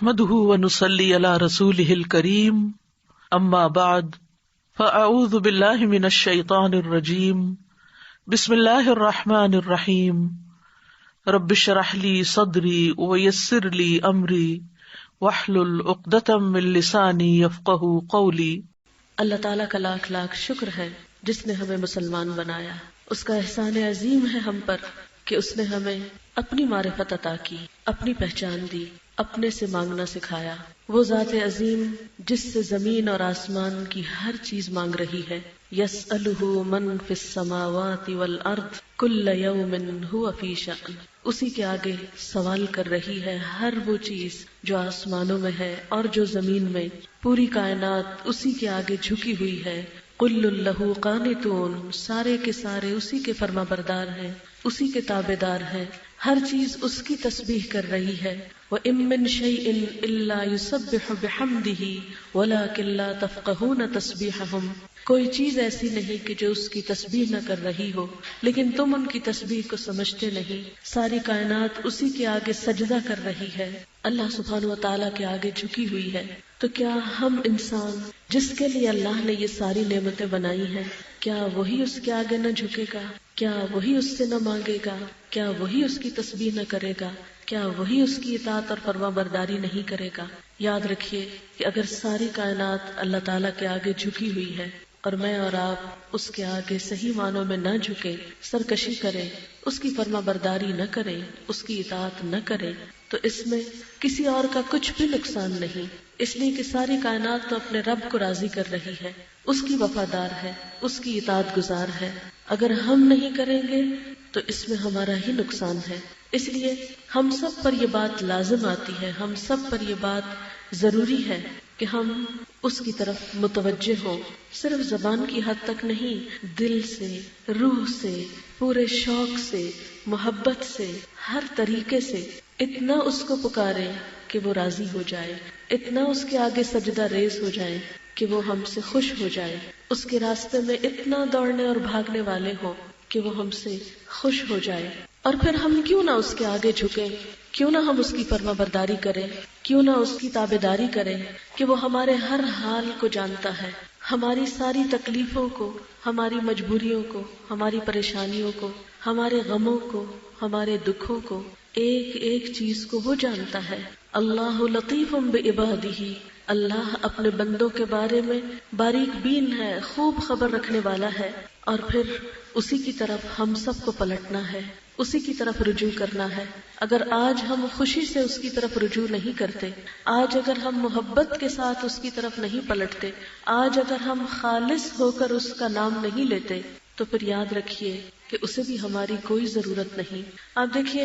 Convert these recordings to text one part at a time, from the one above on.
نحمده ونصلي على رسوله الكريم اما بعد فاعوذ بالله من الشيطان الرجيم بسم الله الرحمن الرحيم رب اشرح لي صدري ويسر لي امري واحلل عقدة من لساني يفقهوا قولي۔ اللہ تعالیٰ کا لاکھ لاکھ شکر ہے جس نے ہمیں مسلمان بنایا۔ اس کا احسان عظیم ہے ہم پر کہ اس نے ہمیں اپنی معرفت عطا کی، اپنی پہچان دی، اپنے سے مانگنا سکھایا۔ وہ ذات عظیم جس سے زمین اور آسمان کی ہر چیز مانگ رہی ہے، یسألہ من فی السماوات والارض کل یوم ھو فی شأن، اسی کے آگے سوال کر رہی ہے ہر وہ چیز جو آسمانوں میں ہے اور جو زمین میں، پوری کائنات اسی کے آگے جھکی ہوئی ہے۔ کل لہ قانتون، سارے کے سارے اسی کے فرما بردار ہیں، اسی کے تابع دار ہیں، ہر چیز اس کی تسبیح کر رہی ہے۔ وَإِن مِّن شَيْءٍ إِلَّا يُسَبِّحُ بِحَمْدِهِ وَلَٰكِن لَّا تَفْقَهُونَ تَسْبِيحَهُمْ، کوئی چیز ایسی نہیں کہ جو اس کی تسبیح نہ کر رہی ہو، لیکن تم ان کی تسبیح کو سمجھتے نہیں۔ ساری کائنات اسی کے آگے سجدہ کر رہی ہے، اللہ سبحانہ و تعالیٰ کے آگے جھکی ہوئی ہے۔ تو کیا ہم انسان جس کے لیے اللہ نے یہ ساری نعمتیں بنائی ہیں، کیا وہی اس کے آگے نہ جھکے گا؟ کیا وہی اس سے نہ مانگے گا؟ کیا وہی اس کی تسبیح نہ کرے گا؟ کیا وہی اس کی اطاعت اور فرما برداری نہیں کرے گا؟ یاد رکھیے کہ اگر ساری کائنات اللہ تعالیٰ کے آگے جھکی ہوئی ہے اور میں اور آپ اس کے آگے صحیح معنوں میں نہ جھکیں، سرکشی کریں، اس کی فرما برداری نہ کریں، اس کی اطاعت نہ کریں، تو اس میں کسی اور کا کچھ بھی نقصان نہیں، اس لیے کہ ساری کائنات تو اپنے رب کو راضی کر رہی ہے، اس کی وفادار ہے، اس کی اطاعت گزار ہے۔ اگر ہم نہیں کریں گے تو اس میں ہمارا ہی نقصان ہے۔ اس لیے ہم سب پر یہ بات لازم آتی ہے، ہم سب پر یہ بات ضروری ہے کہ ہم اس کی طرف متوجہ ہوں، صرف زبان کی حد تک نہیں، دل سے، روح سے، پورے شوق سے، محبت سے، ہر طریقے سے اتنا اس کو پکاریں کہ وہ راضی ہو جائے، اتنا اس کے آگے سجدہ ریز ہو جائے کہ وہ ہم سے خوش ہو جائے، اس کے راستے میں اتنا دوڑنے اور بھاگنے والے ہوں کہ وہ ہم سے خوش ہو جائے۔ اور پھر ہم کیوں نہ اس کے آگے جھکیں، کیوں نہ ہم اس کی فرما برداری کریں، کیوں نہ اس کی تابع داری کریں کہ وہ ہمارے ہر حال کو جانتا ہے، ہماری ساری تکلیفوں کو، ہماری مجبوریوں کو، ہماری پریشانیوں کو، ہمارے غموں کو، ہمارے دکھوں کو، ایک ایک چیز کو وہ جانتا ہے۔ اللہ لطیف بعبادہ، اللہ اپنے بندوں کے بارے میں باریک بین ہے، خوب خبر رکھنے والا ہے۔ اور پھر اسی کی طرف ہم سب کو پلٹنا ہے، اسی کی طرف رجوع کرنا ہے۔ اگر آج ہم خوشی سے اس کی طرف رجوع نہیں کرتے، آج اگر ہم محبت کے ساتھ اس کی طرف نہیں پلٹتے، آج اگر ہم خالص ہو کر اس کا نام نہیں لیتے، تو پھر یاد رکھیے کہ اسے بھی ہماری کوئی ضرورت نہیں۔ آپ دیکھیے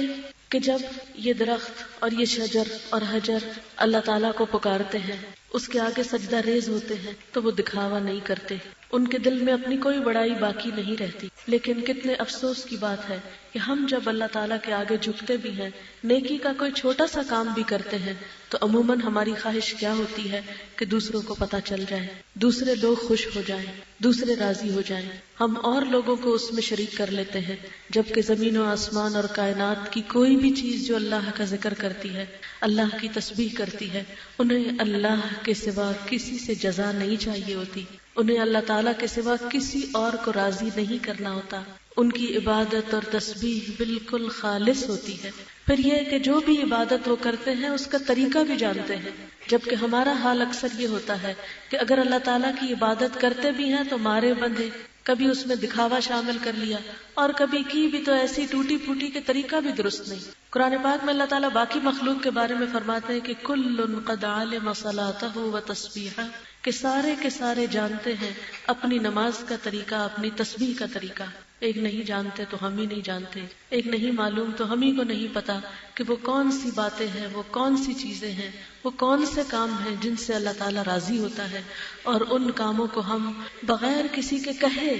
کہ جب یہ درخت اور یہ شجر اور حجر اللہ تعالیٰ کو پکارتے ہیں، اس کے آگے سجدہ ریز ہوتے ہیں، تو وہ دکھاوا نہیں کرتے، ان کے دل میں اپنی کوئی بڑائی باقی نہیں رہتی۔ لیکن کتنے افسوس کی بات ہے کہ ہم جب اللہ تعالیٰ کے آگے جھکتے بھی ہیں، نیکی کا کوئی چھوٹا سا کام بھی کرتے ہیں، تو عموماً ہماری خواہش کیا ہوتی ہے کہ دوسروں کو پتہ چل جائے، دوسرے لوگ خوش ہو جائیں، دوسرے راضی ہو جائیں، ہم اور لوگوں کو اس میں شریک کر لیتے ہیں، جبکہ زمین و آسمان اور کائنات کی کوئی بھی چیز جو اللہ کا ذکر کرتی ہے، اللہ کی تسبیح کرتی ہے، انہیں اللہ کے سوا کسی سے جزا نہیں چاہیے ہوتی، انہیں اللہ تعالیٰ کے سوا کسی اور کو راضی نہیں کرنا ہوتا، ان کی عبادت اور تسبیح بالکل خالص ہوتی ہے۔ پھر یہ کہ جو بھی عبادت وہ کرتے ہیں اس کا طریقہ بھی جانتے ہیں، جبکہ ہمارا حال اکثر یہ ہوتا ہے کہ اگر اللہ تعالیٰ کی عبادت کرتے بھی ہیں تو مارے بندھے، کبھی اس میں دکھاوا شامل کر لیا، اور کبھی کی بھی تو ایسی ٹوٹی پھوٹی کے طریقہ بھی درست نہیں۔ قرآن پاک میں اللہ تعالیٰ باقی مخلوق کے بارے میں فرماتے ہیں کہ کل قد علم صلاتہ و تسبیحہ، کہ سارے کے سارے جانتے ہیں اپنی نماز کا طریقہ، اپنی تسبیح کا طریقہ۔ ایک نہیں جانتے تو ہم ہی نہیں جانتے، ایک نہیں معلوم تو ہم ہی کو نہیں پتا کہ وہ کون سی باتیں ہیں، وہ کون سی چیزیں ہیں، وہ کون سے کام ہیں جن سے اللہ تعالیٰ راضی ہوتا ہے، اور ان کاموں کو ہم بغیر کسی کے کہے،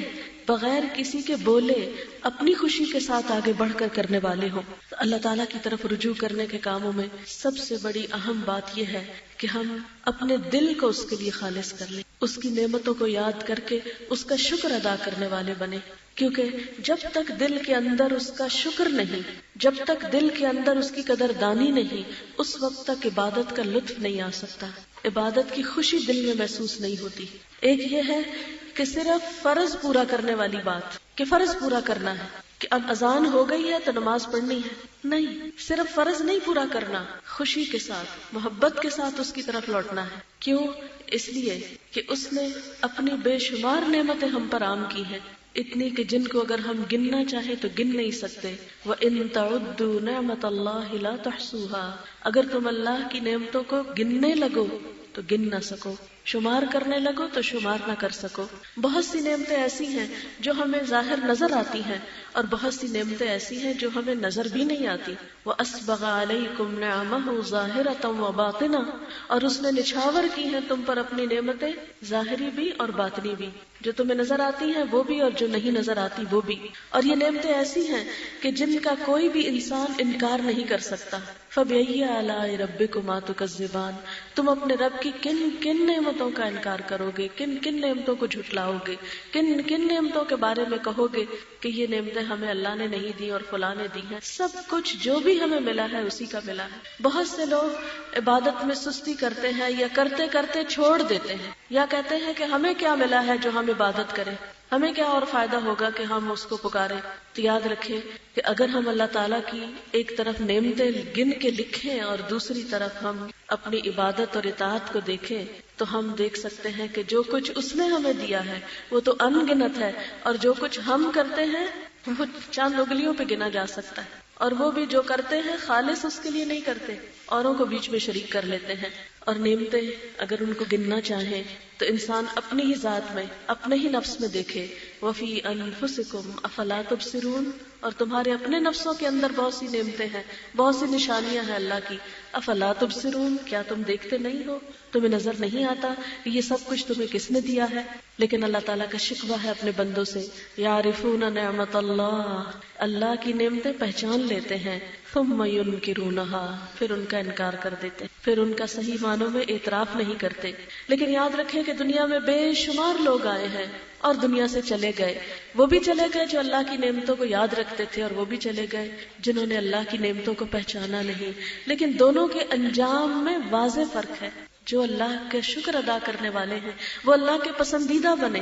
بغیر کسی کے بولے، اپنی خوشی کے ساتھ آگے بڑھ کر کرنے والے ہوں۔ تو اللہ تعالیٰ کی طرف رجوع کرنے کے کاموں میں سب سے بڑی اہم بات یہ ہے کہ ہم اپنے دل کو اس کے لیے خالص کر لیں، اس کی نعمتوں کو یاد کر کے اس کا شکر ادا کرنے والے بنے۔ کیونکہ جب تک دل کے اندر اس کا شکر نہیں، جب تک دل کے اندر اس کی قدردانی نہیں، اس وقت تک عبادت کا لطف نہیں آ سکتا، عبادت کی خوشی دل میں محسوس نہیں ہوتی۔ ایک یہ ہے کہ صرف فرض پورا کرنے والی بات، کہ فرض پورا کرنا ہے کہ اب اذان ہو گئی ہے تو نماز پڑھنی ہے، نہیں، صرف فرض نہیں پورا کرنا، خوشی کے ساتھ، محبت کے ساتھ اس کی طرف لوٹنا ہے۔ کیوں؟ اس لیے کہ اس نے اپنی بے شمار نعمتیں ہم پر عام کی ہیں، اتنی کہ جن کو اگر ہم گننا چاہیں تو گن نہیں سکتے۔ وَإِن تَعُدُّوا نِعْمَتَ اللَّهِ لَا تُحْصُوهَا، اگر تم اللہ کی نعمتوں کو گننے لگو تو گن نہ سکو، شمار کرنے لگو تو شمار نہ کر سکو۔ بہت سی نعمتیں ایسی ہیں جو ہمیں ظاہر نظر آتی ہیں، اور بہت سی نعمتیں ایسی ہیں جو ہمیں نظر بھی نہیں آتی۔ وَأَسْبَغَ عَلَيْكُمْ نِعَمَهُ ظَاهِرَةً وَبَاطِنَةً، اور اس نے نچھاور کی ہیں تم پر اپنی نعمتیں، ظاہری بھی اور باطنی بھی، جو تمہیں نظر آتی ہیں وہ بھی اور جو نہیں نظر آتی وہ بھی۔ اور یہ نعمتیں ایسی ہیں کہ جن کا کوئی بھی انسان انکار نہیں کر سکتا۔ فَبِأَيِّ آلَاءِ رَبِّكُمَا تُكَذِّبَانِ، تم اپنے رب کی کن کن نعمتوں کا انکار کرو گے، کن کن نعمتوں کو جھٹلاؤ گے، کن کن نعمتوں کے بارے میں کہو گے کہ یہ نعمتیں ہمیں اللہ نے نہیں دی اور فلاں نے دی ہیں۔ سب کچھ جو بھی ہمیں ملا ہے اسی کا ملا ہے۔ بہت سے لوگ عبادت میں سستی کرتے ہیں یا کرتے کرتے چھوڑ دیتے ہیں، یا کہتے ہیں کہ ہمیں کیا ملا ہے جو ہم عبادت کریں، ہمیں کیا اور فائدہ ہوگا کہ ہم اس کو پکاریں۔ تو یاد رکھیں کہ اگر ہم اللہ تعالیٰ کی ایک طرف نعمتیں گن کے لکھیں اور دوسری طرف ہم اپنی عبادت اور اطاعت کو دیکھیں تو ہم دیکھ سکتے ہیں کہ جو کچھ اس نے ہمیں دیا ہے وہ تو ان گنت ہے، اور جو کچھ ہم کرتے ہیں وہ چند انگلیوں پہ گنا جا سکتا ہے، اور وہ بھی جو کرتے ہیں خالص اس کے لیے نہیں کرتے، اوروں کو بیچ میں شریک کر لیتے ہیں۔ اور نعمتیں اگر ان کو گننا چاہیں تو انسان اپنی ہی ذات میں، اپنے ہی نفس میں دیکھے۔ وَفِي أَنفُسِكُمْ أَفَلَا تُبْصِرُونَ، اور تمہارے اپنے نفسوں کے اندر بہت سی نعمتیں ہیں، بہت سی نشانیاں ہیں اللہ کی۔ افلا تبصرون، کیا تم دیکھتے نہیں ہو، تمہیں نظر نہیں آتا کہ یہ سب کچھ تمہیں کس نے دیا ہے؟ لیکن اللہ تعالیٰ کا شکوہ ہے اپنے بندوں سے، یعرفون نعمت اللہ، اللہ کی نعمتیں پہچان لیتے ہیں، ثم ينکرونها، پھر ان کا انکار کر دیتے، پھر ان کا صحیح معنوں میں اعتراف نہیں کرتے۔ لیکن یاد رکھیں کہ دنیا میں بے شمار لوگ آئے ہیں اور دنیا سے چلے گئے، وہ بھی چلے گئے جو اللہ کی نعمتوں کو یاد رکھتے تھے، اور وہ بھی چلے گئے جنہوں نے اللہ کی نعمتوں کو پہچانا نہیں۔ لیکن دونوں کے انجام میں واضح فرق ہے۔ جو اللہ کے شکر ادا کرنے والے ہیں وہ اللہ کے پسندیدہ بنے۔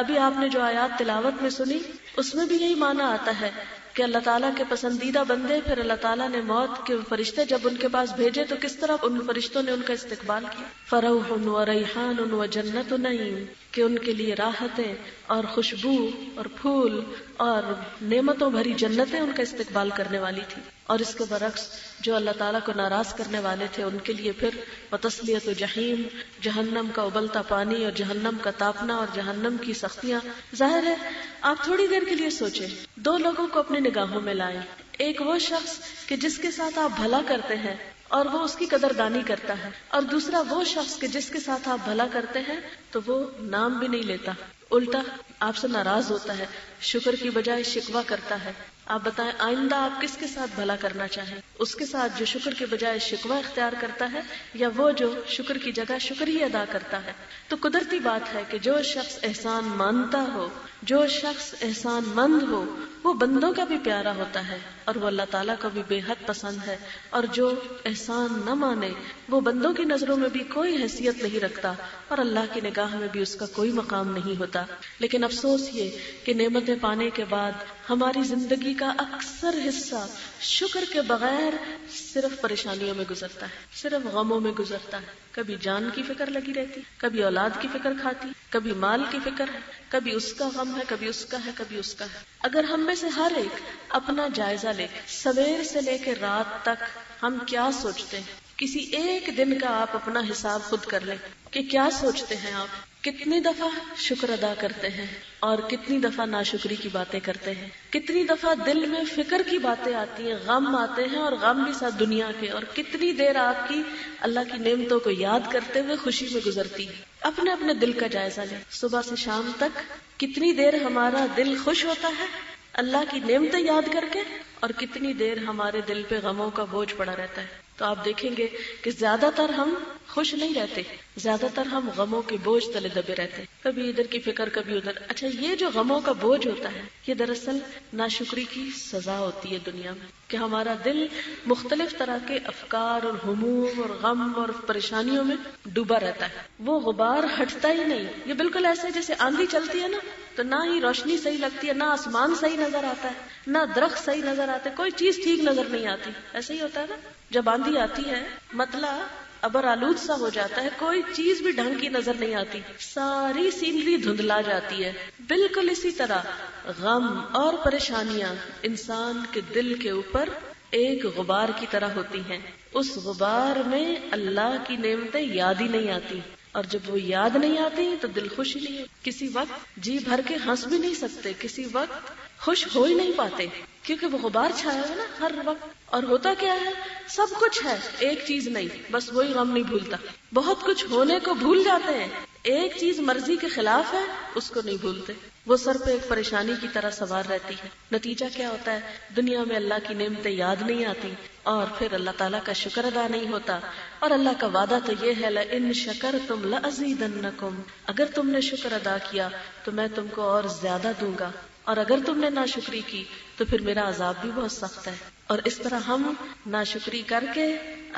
ابھی آپ نے جو آیات تلاوت میں سنی اس میں بھی یہی معنی آتا ہے کہ اللہ تعالیٰ کے پسندیدہ بندے، پھر اللہ تعالیٰ نے موت کے فرشتے جب ان کے پاس بھیجے تو کس طرح ان فرشتوں نے ان کا استقبال کیا۔ فروح و ریحان و جنت نعیم، کہ ان کے لیے راحتیں اور خوشبو اور پھول اور نعمتوں بھری جنتیں ان کا استقبال کرنے والی تھی۔ اور اس کے برعکس جو اللہ تعالیٰ کو ناراض کرنے والے تھے ان کے لیے پھر وتصلیۃ جحیم، جہنم کا ابلتا پانی اور جہنم کا تاپنا اور جہنم کی سختیاں۔ ظاہر ہے آپ تھوڑی دیر کے لیے سوچیں، دو لوگوں کو اپنی نگاہوں میں لائیں، ایک وہ شخص کہ جس کے ساتھ آپ بھلا کرتے ہیں اور وہ اس کی قدردانی کرتا ہے، اور دوسرا وہ شخص کہ جس کے ساتھ آپ بھلا کرتے ہیں تو وہ نام بھی نہیں لیتا، الٹا آپ سے ناراض ہوتا ہے، شکر کی بجائے شکوہ کرتا ہے۔ آپ بتائیں آئندہ آپ کس کے ساتھ بھلا کرنا چاہیں، اس کے ساتھ جو شکر کے بجائے شکوہ اختیار کرتا ہے، یا وہ جو شکر کی جگہ شکر ہی ادا کرتا ہے؟ تو قدرتی بات ہے کہ جو شخص احسان مانتا ہو، جو شخص احسان مند ہو، وہ بندوں کا بھی پیارا ہوتا ہے اور وہ اللہ تعالیٰ کو بھی بے حد پسند ہے، اور جو احسان نہ مانے وہ بندوں کی نظروں میں بھی کوئی حیثیت نہیں رکھتا اور اللہ کی نگاہ میں بھی اس کا کوئی مقام نہیں ہوتا۔ لیکن افسوس یہ کہ نعمتیں پانے کے بعد ہماری زندگی کا اکثر حصہ شکر کے بغیر صرف پریشانیوں میں گزرتا ہے، صرف غموں میں گزرتا ہے۔ کبھی جان کی فکر لگی رہتی، کبھی اولاد کی فکر کھاتی، کبھی مال کی فکر ہے، کبھی اس کا غم ہے، کبھی اس کا ہے، کبھی اس کا ہے۔ اگر ہم میں سے ہر ایک اپنا جائزہ لے، سویر سے لے کے رات تک ہم کیا سوچتے ہیں، کسی ایک دن کا آپ اپنا حساب خود کر لیں کہ کیا سوچتے ہیں آپ، کتنی دفعہ شکر ادا کرتے ہیں اور کتنی دفعہ ناشکری کی باتیں کرتے ہیں، کتنی دفعہ دل میں فکر کی باتیں آتی ہیں، غم آتے ہیں اور غم بھی ساتھ دنیا کے، اور کتنی دیر آپ کی اللہ کی نعمتوں کو یاد کرتے ہوئے خوشی میں گزرتی ہے۔ اپنے اپنے دل کا جائزہ لیں، صبح سے شام تک کتنی دیر ہمارا دل خوش ہوتا ہے اللہ کی نعمتیں یاد کر کے، اور کتنی دیر ہمارے دل پہ غموں کا بوجھ پڑا رہتا ہے۔ تو آپ دیکھیں گے کہ زیادہ تر ہم خوش نہیں رہتے، زیادہ تر ہم غموں کے بوجھ تلے دبے رہتے۔ کبھی ادھر کی فکر کبھی ادھر. اچھا یہ جو غموں کا بوجھ ہوتا ہے یہ دراصل ناشکری کی سزا ہوتی ہے دنیا میں، کہ ہمارا دل مختلف طرح کے افکار اور ہموم اور غم اور پریشانیوں میں ڈوبا رہتا ہے. وہ غبار ہٹتا ہی نہیں. یہ بالکل ایسے جیسے آندھی چلتی ہے نا تو نہ ہی روشنی صحیح لگتی ہے، نہ آسمان صحیح نظر آتا ہے، نہ درخت صحیح نظر آتے، کوئی چیز ٹھیک نظر نہیں آتی. ایسے ہی ہوتا ہے نا جب آندھی آتی ہے، مطلب ابر آلود سا ہو جاتا ہے، کوئی چیز بھی ڈھنگ کی نظر نہیں آتی، ساری سینری دھندلا جاتی ہے. بالکل اسی طرح غم اور پریشانیاں انسان کے دل کے اوپر ایک غبار کی طرح ہوتی ہیں. اس غبار میں اللہ کی نعمتیں یاد ہی نہیں آتی، اور جب وہ یاد نہیں آتی تو دل خوش ہی نہیں ہے. کسی وقت جی بھر کے ہنس بھی نہیں سکتے، کسی وقت خوش ہو ہی نہیں پاتے، کیونکہ وہ غبار چھایا ہے نا ہر وقت. اور ہوتا کیا ہے، سب کچھ ہے، ایک چیز نہیں، بس وہی غم نہیں بھولتا. بہت کچھ ہونے کو بھول جاتے ہیں، ایک چیز مرضی کے خلاف ہے اس کو نہیں بھولتے. وہ سر پہ ایک پریشانی کی طرح سوار رہتی ہے. نتیجہ کیا ہوتا ہے، دنیا میں اللہ کی نعمتیں یاد نہیں آتی، اور پھر اللہ تعالیٰ کا شکر ادا نہیں ہوتا. اور اللہ کا وعدہ تو یہ ہے لئن شکرتم لأزیدنکم، اگر تم نے شکر ادا کیا تو میں تم کو اور زیادہ دوں گا، اور اگر تم نے ناشکری کی تو پھر میرا عذاب بھی بہت سخت ہے. اور اس طرح ہم ناشکری کر کے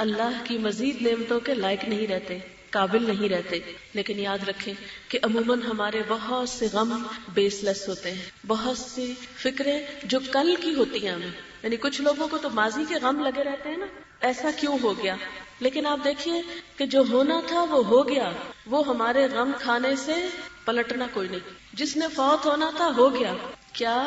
اللہ کی مزید نعمتوں کے لائق نہیں رہتے، قابل نہیں رہتے. لیکن یاد رکھیں کہ عموماً ہمارے بہت سے غم بیس لیس ہوتے ہیں، بہت سی فکریں جو کل کی ہوتی ہیں ہمیں. یعنی کچھ لوگوں کو تو ماضی کے غم لگے رہتے ہیں نا، ایسا کیوں ہو گیا. لیکن آپ دیکھیے کہ جو ہونا تھا وہ ہو گیا، وہ ہمارے غم کھانے سے پلٹنا کوئی نہیں. جس نے فوت ہونا تھا ہو گیا، کیا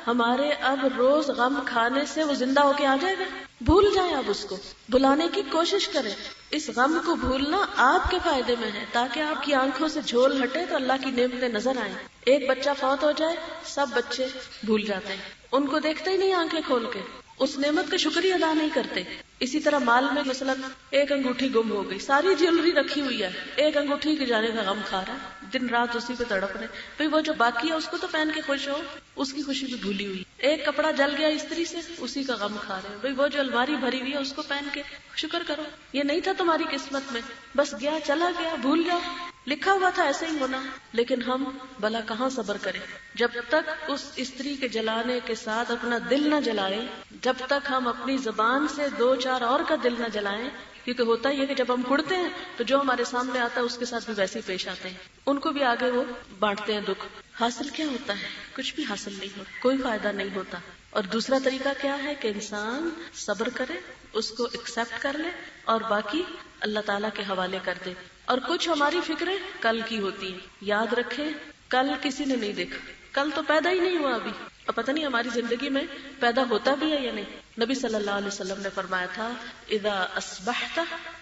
ہمارے اب روز غم کھانے سے وہ زندہ ہو کے آ جائے گا؟ بھول جائیں، اب اس کو بلانے کی کوشش کریں. اس غم کو بھولنا آپ کے فائدے میں ہے، تاکہ آپ کی آنکھوں سے جھول ہٹے تو اللہ کی نعمتیں نظر آئیں. ایک بچہ فوت ہو جائے سب بچے بھول جاتے ہیں، ان کو دیکھتے ہی نہیں آنکھیں کھول کے، اس نعمت کا شکریہ ادا نہیں کرتے. اسی طرح مال میں مثلا ایک انگوٹھی گم ہو گئی، ساری جیولری رکھی ہوئی ہے، ایک انگوٹھی کے جانے کا غم کھا رہا ہے، دن رات اسی پہ تڑپ رہے. بھئی وہ جو باقی ہے اس کو تو پہن کے خوش ہو، اس کی خوشی بھی بھولی ہوئی. ایک کپڑا جل گیا استری سے، اسی کا غم کھا رہے ہیں. بھئی وہ جو الماری بھری ہوئی ہے اس کو پہن کے شکر کرو، یہ نہیں تھا تمہاری قسمت میں، بس گیا چلا گیا، بھول جاؤ، لکھا ہوا تھا ایسے ہی ہونا. لیکن ہم بھلا کہاں صبر کریں جب تک اس استری کے جلانے کے ساتھ اپنا دل نہ جلائیں، جب تک ہم اپنی زبان سے دو چار اور کا دل نہ جلائیں. کیونکہ ہوتا یہ کہ جب ہم کڑتے ہیں تو جو ہمارے سامنے آتا ہے اس کے ساتھ بھی ویسے ہی پیش آتے ہیں، ان کو بھی آگے وہ بانٹتے ہیں دکھ. حاصل کیا ہوتا ہے؟ کچھ بھی حاصل نہیں ہوتا، کوئی فائدہ نہیں ہوتا. اور دوسرا طریقہ کیا ہے کہ انسان صبر کرے، اس کو ایکسپٹ کر لے اور باقی اللہ تعالیٰ کے حوالے کر دے. اور کچھ ہماری فکریں کل کی ہوتی ہیں. یاد رکھیں کل کسی نے نہیں دیکھا، کل تو پیدا ہی نہیں ہوا ابھی، اور پتہ نہیں ہماری زندگی میں پیدا ہوتا بھی ہے یا نہیں. نبی صلی اللہ علیہ وسلم نے فرمایا تھا اذا اصبحت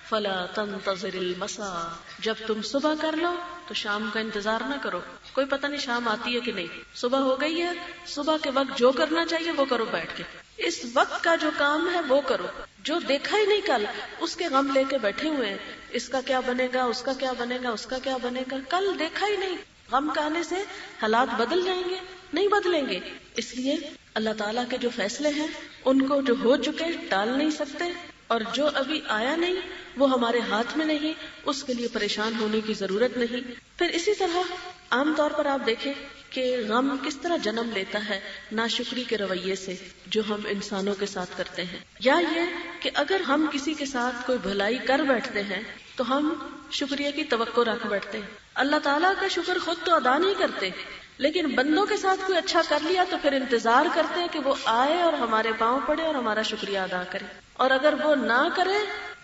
فلا تنتظر المساء، جب تم صبح کر لو تو شام کا انتظار نہ کرو. کوئی پتہ نہیں شام آتی ہے کہ نہیں، صبح ہو گئی ہے، صبح کے وقت جو کرنا چاہیے وہ کرو، بیٹھ کے اس وقت کا جو کام ہے وہ کرو. جو دیکھا ہی نہیں کل اس کے غم لے کے بیٹھے ہوئے ہیں، اس کا کیا بنے گا، اس کا کیا بنے گا، اس کا کیا بنے گا، کل دیکھا ہی نہیں. غم کہنے سے حالات بدل جائیں گے؟ نہیں بدلیں گے. اس لیے اللہ تعالیٰ کے جو فیصلے ہیں ان کو جو ہو چکے ٹال نہیں سکتے، اور جو ابھی آیا نہیں وہ ہمارے ہاتھ میں نہیں، اس کے لیے پریشان ہونے کی ضرورت نہیں. پھر اسی طرح عام طور پر آپ دیکھیں کہ غم کس طرح جنم لیتا ہے ناشکری کے رویے سے جو ہم انسانوں کے ساتھ کرتے ہیں، یا یہ کہ اگر ہم کسی کے ساتھ کوئی بھلائی کر بیٹھتے ہیں تو ہم شکریہ کی توقع رکھ بیٹھتے ہیں. اللہ تعالیٰ کا شکر خود تو ادا نہیں کرتے، لیکن بندوں کے ساتھ کوئی اچھا کر لیا تو پھر انتظار کرتے ہیں کہ وہ آئے اور ہمارے پاؤں پڑے اور ہمارا شکریہ ادا کرے. اور اگر وہ نہ کرے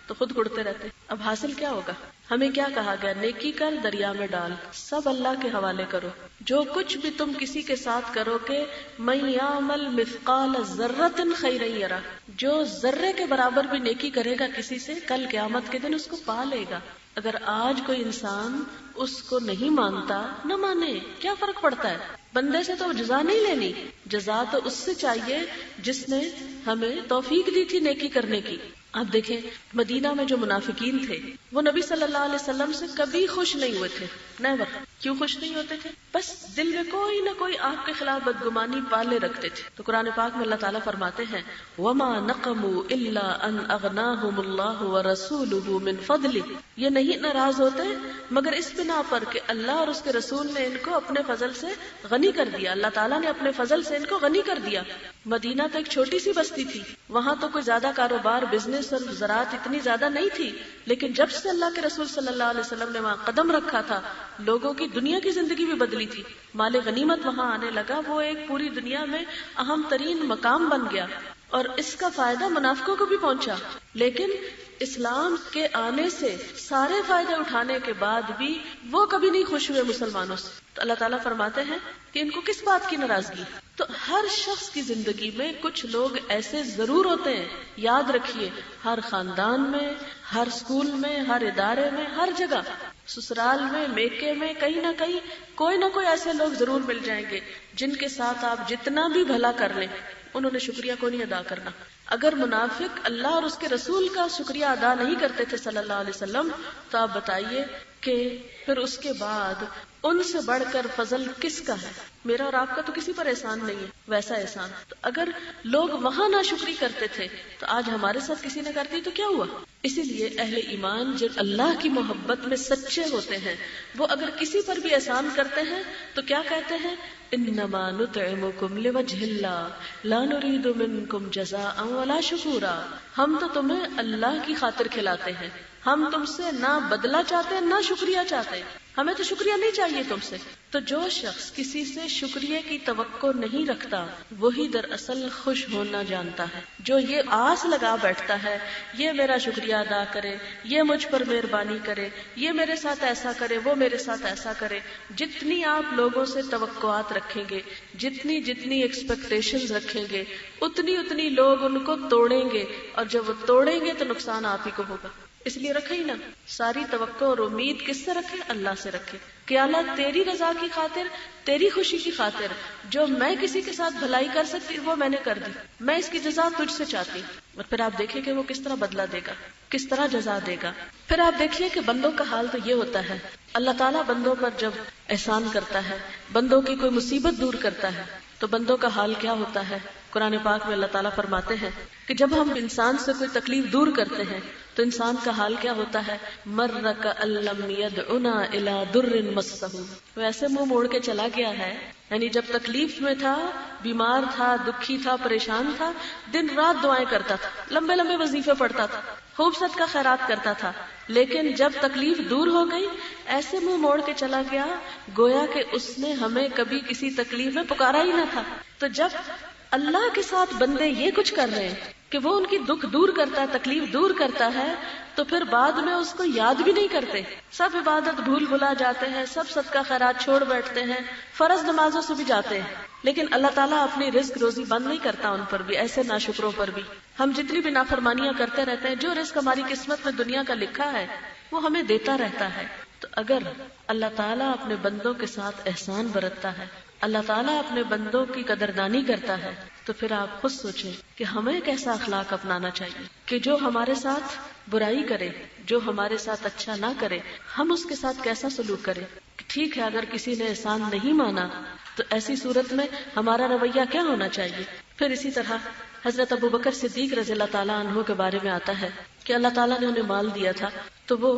تو خود گڑتے رہتے. اب حاصل کیا ہوگا؟ ہمیں کیا کہا گیا؟ نیکی کر دریا میں ڈال، سب اللہ کے حوالے کرو. جو کچھ بھی تم کسی کے ساتھ کرو کہ من یعمل مثقال ذرۃ خیرا یرہ، جو ذرے کے برابر بھی نیکی کرے گا کسی سے، کل قیامت کے دن اس کو پا لے گا. اگر آج کوئی انسان اس کو نہیں مانتا، نہ مانے، کیا فرق پڑتا ہے؟ بندے سے تو جزا نہیں لینی، جزا تو اس سے چاہیے جس نے ہمیں توفیق دی تھی نیکی کرنے کی. آپ دیکھیں مدینہ میں جو منافقین تھے وہ نبی صلی اللہ علیہ وسلم سے کبھی خوش نہیں ہوئے تھے. نیور. کیوں خوش نہیں ہوتے تھے؟ بس دل میں کوئی نہ کوئی آپ کے خلاف بدگمانی پالے رکھتے تھے. تو قرآن پاک میں اللہ تعالیٰ فرماتے ہیں وَمَا نَقَمُوا إِلَّا أَنْ أَغْنَاهُمُ اللَّهُ وَرَسُولُهُ مِنْ فَضْلِهِ. یہ نہیں ناراض ہوتے مگر اس بنا پر کہ اللہ اور اس کے رسول نے ان کو اپنے فضل سے غنی کر دیا. اللہ تعالیٰ نے اپنے فضل سے ان کو غنی کر دیا. مدینہ تو ایک چھوٹی سی بستی تھی, وہاں تو کوئی زیادہ کاروبار بزنس اور زراعت اتنی زیادہ نہیں تھی, لیکن جب سے اللہ کے رسول صلی اللہ علیہ وسلم نے وہاں قدم رکھا تھا لوگوں کی دنیا کی زندگی بھی بدلی تھی. مال غنیمت وہاں آنے لگا, وہ ایک پوری دنیا میں اہم ترین مقام بن گیا اور اس کا فائدہ منافقوں کو بھی پہنچا. لیکن اسلام کے آنے سے سارے فائدے اٹھانے کے بعد بھی وہ کبھی نہیں خوش ہوئے مسلمانوں سے. تو اللہ تعالیٰ فرماتے ہیں کہ ان کو کس بات کی ناراضگی. تو ہر شخص کی زندگی میں کچھ لوگ ایسے ضرور ہوتے ہیں, یاد رکھیے, ہر خاندان میں, ہر اسکول میں, ہر ادارے میں, ہر جگہ, سسرال میں, میکے میں, کہیں نہ کہیں کوئی نہ کوئی ایسے لوگ ضرور مل جائیں گے جن کے ساتھ آپ جتنا بھی بھلا کر لیں انہوں نے شکریہ کو نہیں ادا کرنا. اگر منافق اللہ اور اس کے رسول کا شکریہ ادا نہیں کرتے تھے صلی اللہ علیہ وسلم, تو آپ بتائیے کہ پھر اس کے بعد ان سے بڑھ کر فضل کس کا ہے؟ میرا اور آپ کا تو کسی پر احسان نہیں ہے ویسا احسان. تو اگر لوگ وہاں ناشکری کرتے تھے تو آج ہمارے ساتھ کسی نے کر دی تو کیا ہوا؟ اسی لیے اہل ایمان جو اللہ کی محبت میں سچے ہوتے ہیں وہ اگر کسی پر بھی احسان کرتے ہیں تو کیا کہتے ہیں؟ انما نطعمکم لوجہ اللہ لا نرید منکم جزاء ولا شکورا. ہم تو تمہیں اللہ کی خاطر کھلاتے ہیں, ہم تم سے نہ بدلہ چاہتے نہ شکریہ چاہتے, ہمیں تو شکریہ نہیں چاہیے تم سے. تو جو شخص کسی سے شکریہ کی توقع نہیں رکھتا وہی دراصل خوش ہونا جانتا ہے. جو یہ آس لگا بیٹھتا ہے یہ میرا شکریہ ادا کرے, یہ مجھ پر مہربانی کرے, یہ میرے ساتھ ایسا کرے, وہ میرے ساتھ ایسا کرے, جتنی آپ لوگوں سے توقعات رکھیں گے, جتنی ایکسپیکٹیشنز رکھیں گے, اتنی لوگ ان کو توڑیں گے, اور جب وہ توڑیں گے تو نقصان آپ ہی کو ہوگا. اس لیے رکھے ہی نا, ساری توقع اور امید کس سے رکھے؟ اللہ سے رکھے کہ اللہ تیری رضا کی خاطر, تیری خوشی کی خاطر جو میں کسی کے ساتھ بھلائی کر سکتی وہ میں نے کر دی, میں اس کی جزا تجھ سے چاہتی ہوں. اور پھر آپ دیکھیں کہ وہ کس طرح بدلہ دے گا, کس طرح جزا دے گا. پھر آپ دیکھیے کہ بندوں کا حال تو یہ ہوتا ہے, اللہ تعالیٰ بندوں پر جب احسان کرتا ہے, بندوں کی کوئی مصیبت دور کرتا ہے, تو بندوں کا حال کیا ہوتا ہے؟ قرآن پاک میں اللہ تعالیٰ فرماتے ہیں کہ جب ہم انسان سے کوئی تکلیف دور کرتے ہیں تو انسان کا حال کیا ہوتا ہے؟ مرک الم یدعنا الی در مسہ, ویسے منہ موڑ کے چلا گیا ہے. یعنی جب تکلیف میں تھا, بیمار تھا, دکھی تھا, پریشان تھا, دن رات دعائیں کرتا تھا, لمبے لمبے وظیفے پڑھتا تھا, خوب صدقہ خیرات کرتا تھا, لیکن جب تکلیف دور ہو گئی ایسے منہ موڑ کے چلا گیا گویا کہ اس نے ہمیں کبھی کسی تکلیف میں پکارا ہی نہ تھا. تو جب اللہ کے ساتھ بندے یہ کچھ کر رہے ہیں کہ وہ ان کی دکھ دور کرتا ہے, تکلیف دور کرتا ہے, تو پھر بعد میں اس کو یاد بھی نہیں کرتے, سب عبادت بھول بھلا جاتے ہیں, سب صدقہ خیرات چھوڑ بیٹھتے ہیں, فرض نمازوں سے بھی جاتے ہیں, لیکن اللہ تعالیٰ اپنی رزق روزی بند نہیں کرتا ان پر بھی, ایسے ناشکروں پر بھی. ہم جتنی بھی نافرمانیاں کرتے رہتے ہیں, جو رزق ہماری قسمت میں دنیا کا لکھا ہے وہ ہمیں دیتا رہتا ہے. تو اگر اللہ تعالیٰ اپنے بندوں کے ساتھ احسان برتتا ہے, اللہ تعالیٰ اپنے بندوں کی قدردانی کرتا ہے, تو پھر آپ خود سوچیں کہ ہمیں کیسا اخلاق اپنانا چاہیے کہ جو ہمارے ساتھ برائی کرے, جو ہمارے ساتھ اچھا نہ کرے, ہم اس کے ساتھ کیسا سلوک کریں. ٹھیک ہے اگر کسی نے احسان نہیں مانا تو ایسی صورت میں ہمارا رویہ کیا ہونا چاہیے. پھر اسی طرح حضرت ابو بکر صدیق رضی اللہ تعالیٰ عنہ کے بارے میں آتا ہے کہ اللہ تعالیٰ نے انہیں مال دیا تھا تو وہ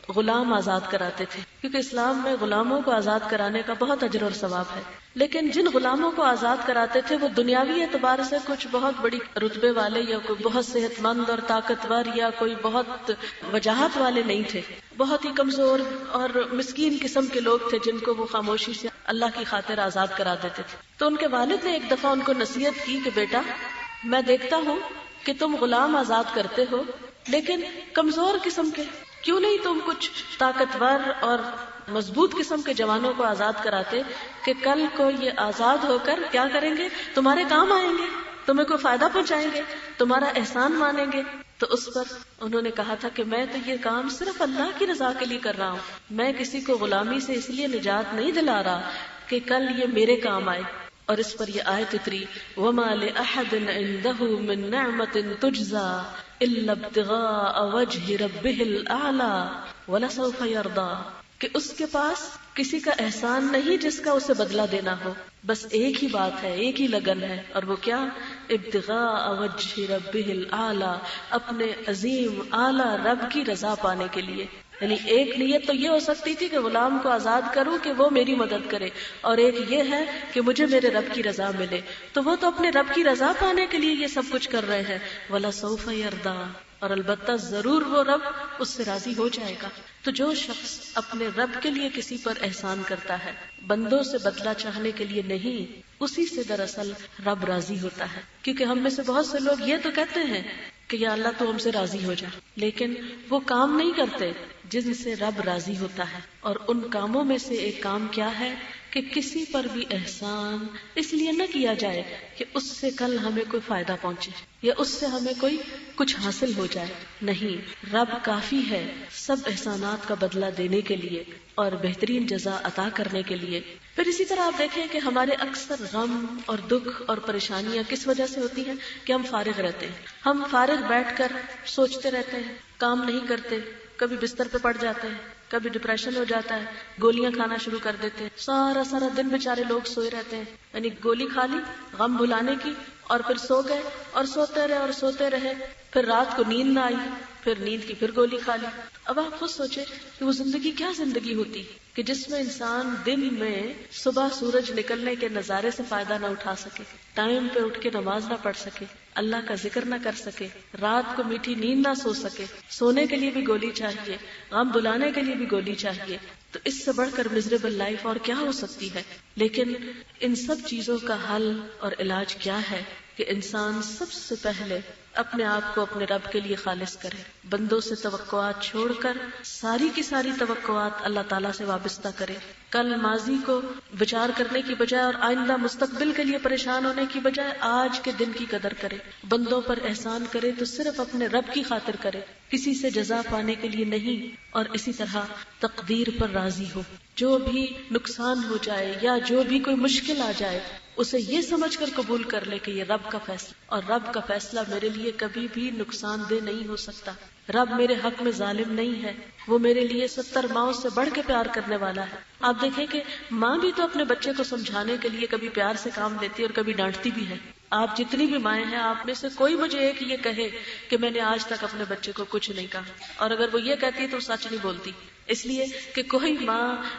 غلام آزاد کراتے تھے, کیونکہ اسلام میں غلاموں کو آزاد کرانے کا بہت اجر اور ثواب ہے. لیکن جن غلاموں کو آزاد کراتے تھے وہ دنیاوی اعتبار سے کچھ بہت بڑی رتبے والے یا کوئی بہت صحت مند اور طاقتور یا کوئی بہت وجاہت والے نہیں تھے, بہت ہی کمزور اور مسکین قسم کے لوگ تھے جن کو وہ خاموشی سے اللہ کی خاطر آزاد کرا دیتے تھے. تو ان کے والد نے ایک دفعہ ان کو نصیحت کی کہ بیٹا میں دیکھتا ہوں کہ تم غلام آزاد کرتے ہو لیکن کمزور قسم کے, کیوں نہیں تم کچھ طاقتور اور مضبوط قسم کے جوانوں کو آزاد کراتے کہ کل کو یہ آزاد ہو کر کیا کریں گے, تمہارے کام آئیں گے, تمہیں کوئی فائدہ پہنچائیں گے, تمہارا احسان مانیں گے. تو اس پر انہوں نے کہا تھا کہ میں تو یہ کام صرف اللہ کی رضا کے لیے کر رہا ہوں, میں کسی کو غلامی سے اس لیے نجات نہیں دلا رہا کہ کل یہ میرے کام آئے. اور اس پر یہ آیت اتری وَمَا لِأَحَدٍ عِندَهُ مِن نِعْمَةٍ تُجْزَى إِلَّا ابْتِغَاءَ وَجْهِ رَبِّهِ الْأَعْلَى وَلَسَوْفَ يَرْضَى، کہ اس کے پاس کسی کا احسان نہیں جس کا اسے بدلہ دینا ہو، بس ایک ہی بات ہے، ایک ہی لگن ہے، اور وہ کیا؟ ابتغاء وجہ ربہ الأعلی، اپنے عظیم اعلی رب کی رضا پانے کے لیے۔ یعنی ایک نیت تو یہ ہو سکتی تھی کہ غلام کو آزاد کروں کہ وہ میری مدد کرے، اور ایک یہ ہے کہ مجھے میرے رب کی رضا ملے، تو وہ تو اپنے رب کی رضا پانے کے لیے یہ سب کچھ کر رہے ہیں۔ وَلَسَوْفَ يَرْضَىٰ، اور البتہ ضرور وہ رب اس سے راضی ہو جائے گا۔ تو جو شخص اپنے رب کے لیے کسی پر احسان کرتا ہے، بندوں سے بدلہ چاہنے کے لیے نہیں، اسی سے دراصل رب راضی ہوتا ہے۔ کیونکہ ہم میں سے بہت سے لوگ یہ تو کہتے ہیں کہ یا اللہ تو ہم سے راضی ہو جا، لیکن وہ کام نہیں کرتے جن سے رب راضی ہوتا ہے۔ اور ان کاموں میں سے ایک کام کیا ہے کہ کسی پر بھی احسان اس لیے نہ کیا جائے کہ اس سے کل ہمیں کوئی فائدہ پہنچے یا اس سے ہمیں کوئی کچھ حاصل ہو جائے، نہیں، رب کافی ہے سب احسانات کا بدلہ دینے کے لیے اور بہترین جزا عطا کرنے کے لیے۔ پھر اسی طرح آپ دیکھیں کہ ہمارے اکثر غم اور دکھ اور پریشانیاں کس وجہ سے ہوتی ہیں کہ ہم فارغ رہتے ہیں، ہم فارغ بیٹھ کر سوچتے رہتے ہیں، کام نہیں کرتے، کبھی بستر پہ پڑ جاتے ہیں، کبھی ڈپریشن ہو جاتا ہے، گولیاں کھانا شروع کر دیتے ہیں، سارا دن بیچارے لوگ سوئے رہتے ہیں، یعنی گولی کھا لی غم بھلانے کی اور پھر سو گئے اور سوتے رہے، پھر رات کو نیند نہ آئی، پھر نیند کی پھر گولی کھا لی۔ اب آپ خود سوچیں کہ وہ زندگی کیا زندگی ہوتی کہ جس میں انسان دن میں صبح سورج نکلنے کے نظارے سے فائدہ نہ اٹھا سکے، ٹائم پہ اٹھ کے نماز نہ پڑھ سکے، اللہ کا ذکر نہ کر سکے، رات کو میٹھی نیند نہ سو سکے، سونے کے لیے بھی گولی چاہیے، غم بلانے کے لیے بھی گولی چاہیے، تو اس سے بڑھ کر مزریبل لائف اور کیا ہو سکتی ہے؟ لیکن ان سب چیزوں کا حل اور علاج کیا ہے کہ انسان سب سے پہلے اپنے آپ کو اپنے رب کے لیے خالص کرے، بندوں سے توقعات چھوڑ کر ساری کی ساری توقعات اللہ تعالیٰ سے وابستہ کرے، کل ماضی کو بچار کرنے کی بجائے اور آئندہ مستقبل کے لیے پریشان ہونے کی بجائے آج کے دن کی قدر کرے، بندوں پر احسان کرے تو صرف اپنے رب کی خاطر کرے، کسی سے جزا پانے کے لیے نہیں، اور اسی طرح تقدیر پر راضی ہو، جو بھی نقصان ہو جائے یا جو بھی کوئی مشکل آ جائے اسے یہ سمجھ کر قبول کر لے کہ یہ رب کا فیصلہ، اور رب کا فیصلہ میرے لیے کبھی بھی نقصان دہ نہیں ہو سکتا، رب میرے حق میں ظالم نہیں ہے، وہ میرے لیے 70 ماؤں سے بڑھ کے پیار کرنے والا ہے۔ آپ دیکھیں کہ ماں بھی تو اپنے بچے کو سمجھانے کے لیے کبھی پیار سے کام لیتی ہے اور کبھی ڈانٹتی بھی ہے۔ آپ جتنی بھی مائیں ہیں، آپ میں سے کوئی مجھے ایک یہ کہے کہ میں نے آج تک اپنے بچے کو کچھ نہیں کہا، اور اگر وہ یہ کہتی ہے تو سچ نہیں بولتی، اس لیے کہ کوئی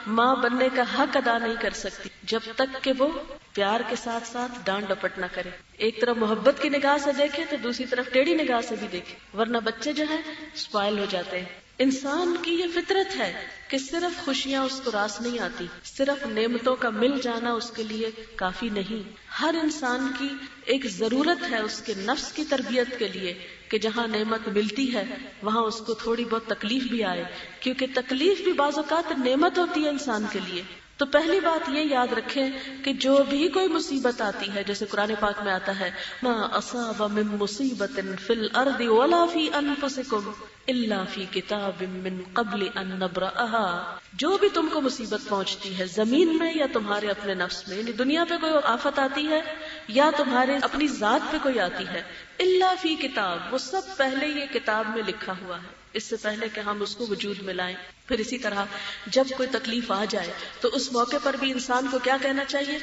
ماں بننے کا حق ادا نہیں کر سکتی جب تک کہ وہ پیار کے ساتھ ساتھ ڈانٹ ڈپٹ نہ کرے، ایک طرف محبت کی نگاہ سے دیکھے تو دوسری طرف ٹیڑھی نگاہ سے بھی دیکھے، ورنہ بچے جو ہیں اسپائل ہو جاتے ہیں۔ انسان کی یہ فطرت ہے کہ صرف خوشیاں اس کو راس نہیں آتی، صرف نعمتوں کا مل جانا اس کے لیے کافی نہیں، ہر انسان کی ایک ضرورت ہے اس کے نفس کی تربیت کے لیے کہ جہاں نعمت ملتی ہے وہاں اس کو تھوڑی بہت تکلیف بھی آئے، کیونکہ تکلیف بھی بعض اوقات نعمت ہوتی ہے انسان کے لیے۔ تو پہلی بات یہ یاد رکھیں کہ جو بھی کوئی مصیبت آتی ہے، جیسے قرآن پاک میں آتا ہے ما اصاب من مصیبت فی الارض ولا فی انفسکم الا فی کتاب من قبل ان نبرأها، جو بھی تم کو مصیبت پہنچتی ہے زمین میں یا تمہارے اپنے نفس میں، یعنی دنیا پہ کوئی آفت آتی ہے یا تمہارے اپنی ذات پہ کوئی آتی ہے، الا فی کتاب، وہ سب پہلے یہ کتاب میں لکھا ہوا ہے، اس سے پہلے کہ ہم اس کو وجود میں لائیں۔ پھر اسی طرح جب کوئی تکلیف آ جائے تو اس موقع پر بھی انسان کو کیا کہنا چاہیے؟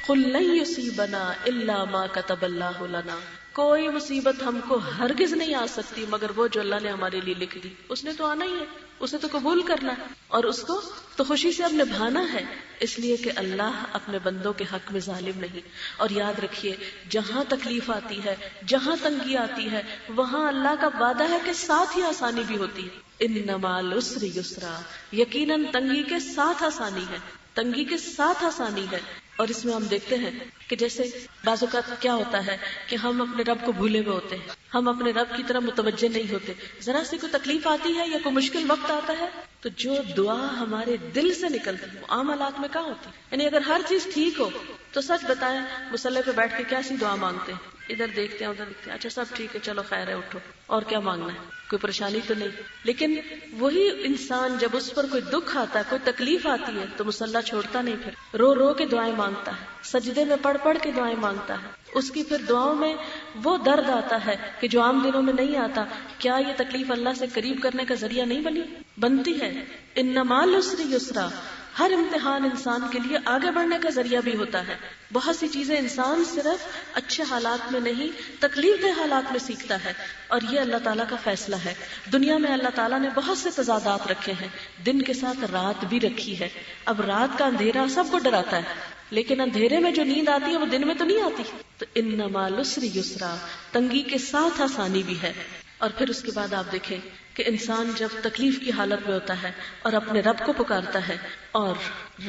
قُل لَن يُصِيبَنَا إِلَّا مَا كَتَبَ اللَّهُ لَنَا، کوئی مصیبت ہم کو ہرگز نہیں آ سکتی مگر وہ جو اللہ نے ہمارے لیے لکھ دی، اس نے تو آنا ہی ہے، اسے تو قبول کرنا ہے اور اس کو تو خوشی سے اب نبھانا ہے، اس لیے کہ اللہ اپنے بندوں کے حق میں ظالم نہیں۔ اور یاد رکھیے جہاں تکلیف آتی ہے، جہاں تنگی آتی ہے، وہاں اللہ کا وعدہ ہے کہ ساتھ ہی آسانی بھی ہوتی ہے، ان مع العسر یسرا، یقیناً تنگی کے ساتھ آسانی ہے، تنگی کے ساتھ آسانی ہے۔ اور اس میں ہم دیکھتے ہیں کہ جیسے بعض اوقات کیا ہوتا ہے کہ ہم اپنے رب کو بھولے ہوئے ہوتے ہیں، ہم اپنے رب کی طرف متوجہ نہیں ہوتے، ذرا سی کوئی تکلیف آتی ہے یا کوئی مشکل وقت آتا ہے تو جو دعا ہمارے دل سے نکلتی ہے وہ عام حالات میں کہاں ہوتی ہے؟ یعنی اگر ہر چیز ٹھیک ہو تو سچ بتائیں مصلی پہ بیٹھ کے کیسی دعا مانگتے ہیں؟ ادھر دیکھتے ہیں ادھر دیکھتے ہیں، اچھا سب ٹھیک ہے چلو خیر ہے اٹھو، اور کیا مانگنا ہے، کوئی پریشانی تو نہیں. لیکن وہی انسان جب اس پر کوئی دکھ آتا ہے، کوئی تکلیف آتی ہے، تو مصلی چھوڑتا نہیں، پھر رو رو کے دعائیں مانگتا ہے، سجدے میں پڑھ پڑھ کے دعائیں مانگتا ہے. اس کی پھر دعاؤں میں وہ درد آتا ہے کہ جو عام دنوں میں نہیں آتا. کیا یہ تکلیف اللہ سے قریب کرنے کا ذریعہ نہیں بنتی ہے؟ ان مع العسر یسرا، ہر امتحان انسان کے لیے آگے بڑھنے کا ذریعہ بھی ہوتا ہے. بہت سی چیزیں انسان صرف اچھے حالات میں نہیں، تکلیف دہ حالات میں سیکھتا ہے، اور یہ اللہ تعالیٰ کا فیصلہ ہے. دنیا میں اللہ تعالیٰ نے بہت سے تضادات رکھے ہیں، دن کے ساتھ رات بھی رکھی ہے. اب رات کا اندھیرا سب کو ڈراتا ہے، لیکن اندھیرے میں جو نیند آتی ہے وہ دن میں تو نہیں آتی. تو ان مع العسر یسرا، تنگی کے ساتھ آسانی بھی ہے. اور پھر اس کے بعد آپ دیکھیں کہ انسان جب تکلیف کی حالت میں ہوتا ہے اور اپنے رب کو پکارتا ہے، اور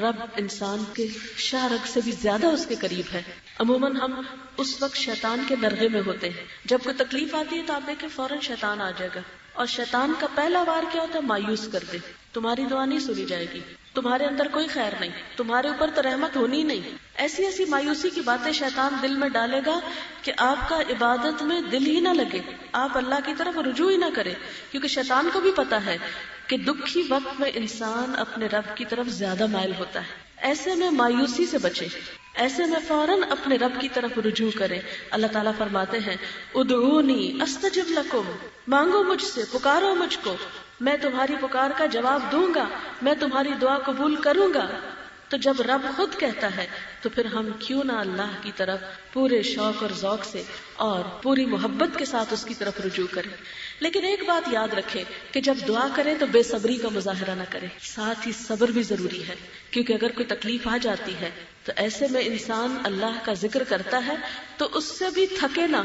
رب انسان کے شاہ رگ سے بھی زیادہ اس کے قریب ہے. عموماً ہم اس وقت شیطان کے نرغے میں ہوتے ہیں. جب کوئی تکلیف آتی ہے تو آپ دیکھیں فوراً شیطان آ جائے گا، اور شیطان کا پہلا وار کیا ہوتا ہے؟ مایوس کر دے. تمہاری دعا نہیں سنی جائے گی، تمہارے اندر کوئی خیر نہیں، تمہارے اوپر تو رحمت ہونی نہیں. ایسی ایسی مایوسی کی باتیں شیطان دل میں ڈالے گا کہ آپ کا عبادت میں دل ہی نہ لگے، آپ اللہ کی طرف رجوع ہی نہ کرے. کیونکہ شیطان کو بھی پتا ہے کہ دکھی وقت میں انسان اپنے رب کی طرف زیادہ مائل ہوتا ہے. ایسے میں مایوسی سے بچے، ایسے میں فوراً اپنے رب کی طرف رجوع کرے. اللہ تعالیٰ فرماتے ہیں ادعونی استجب لکم، مانگو مجھ سے، پکارو مجھ کو، میں تمہاری پکار کا جواب دوں گا، میں تمہاری دعا قبول کروں گا. تو جب رب خود کہتا ہے تو پھر ہم کیوں نہ اللہ کی طرف پورے شوق اور ذوق سے اور پوری محبت کے ساتھ اس کی طرف رجوع کریں. لیکن ایک بات یاد رکھیں کہ جب دعا کریں تو بے صبری کا مظاہرہ نہ کریں، ساتھ ہی صبر بھی ضروری ہے. کیونکہ اگر کوئی تکلیف آ جاتی ہے تو ایسے میں انسان اللہ کا ذکر کرتا ہے تو اس سے بھی تھکے نہ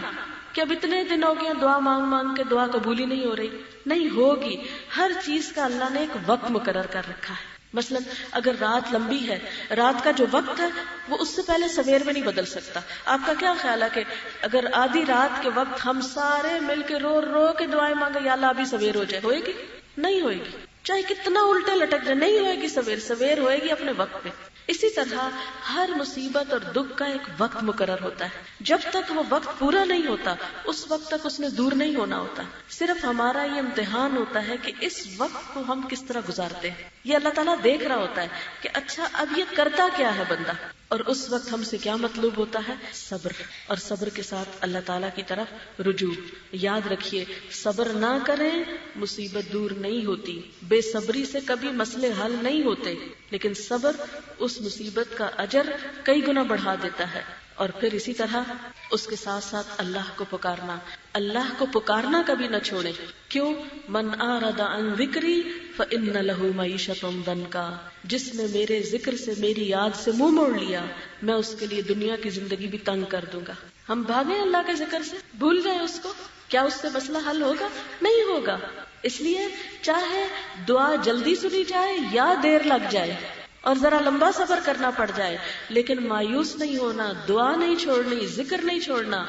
کہ اب اتنے دن ہو گئے دعا مانگ مانگ کے دعا قبول ہی نہیں ہو رہی. نہیں ہوگی، ہر چیز کا اللہ نے ایک وقت مقرر کر رکھا ہے. مثلا اگر رات لمبی ہے، رات کا جو وقت ہے وہ اس سے پہلے سویر میں نہیں بدل سکتا. آپ کا کیا خیال ہے کہ اگر آدھی رات کے وقت ہم سارے مل کے رو رو کے دعائیں مانگے یا اللہ ابھی سویر ہو جائے، ہوئے گی؟ نہیں ہوئے گی. چاہے کتنا الٹے لٹک جائے نہیں ہوئے گی سویر ہوئے گی اپنے وقت پہ. اسی طرح ہر مصیبت اور دکھ کا ایک وقت مقرر ہوتا ہے. جب تک وہ وقت پورا نہیں ہوتا اس وقت تک اس نے دور نہیں ہونا ہوتا. صرف ہمارا یہ امتحان ہوتا ہے کہ اس وقت کو ہم کس طرح گزارتے ہیں. یہ اللہ تعالیٰ دیکھ رہا ہوتا ہے کہ اچھا اب یہ کرتا کیا ہے بندہ، اور اس وقت ہم سے کیا مطلوب ہوتا ہے؟ صبر. اور صبر کے ساتھ اللہ تعالیٰ کی طرف رجوع. یاد رکھیے صبر نہ کریں مصیبت دور نہیں ہوتی، بے صبری سے کبھی مسئلے حل نہیں ہوتے، لیکن صبر اس مصیبت کا اجر کئی گنا بڑھا دیتا ہے. اور پھر اسی طرح اس کے ساتھ ساتھ اللہ کو پکارنا، اللہ کو پکارنا کبھی نہ چھوڑیں. کیوں؟ من اعرض عن ذکری فإن له معیشۃ ضنکا، جس نے میرے ذکر سے، میری یاد سے منہ موڑ لیا میں اس کے لیے دنیا کی زندگی بھی تنگ کر دوں گا. ہم بھاگیں اللہ کے ذکر سے، بھول جائیں اس کو، کیا اس سے مسئلہ حل ہوگا؟ نہیں ہوگا. اس لیے چاہے دعا جلدی سنی جائے یا دیر لگ جائے اور ذرا لمبا صبر کرنا پڑ جائے، لیکن مایوس نہیں ہونا، دعا نہیں چھوڑنی، ذکر نہیں چھوڑنا.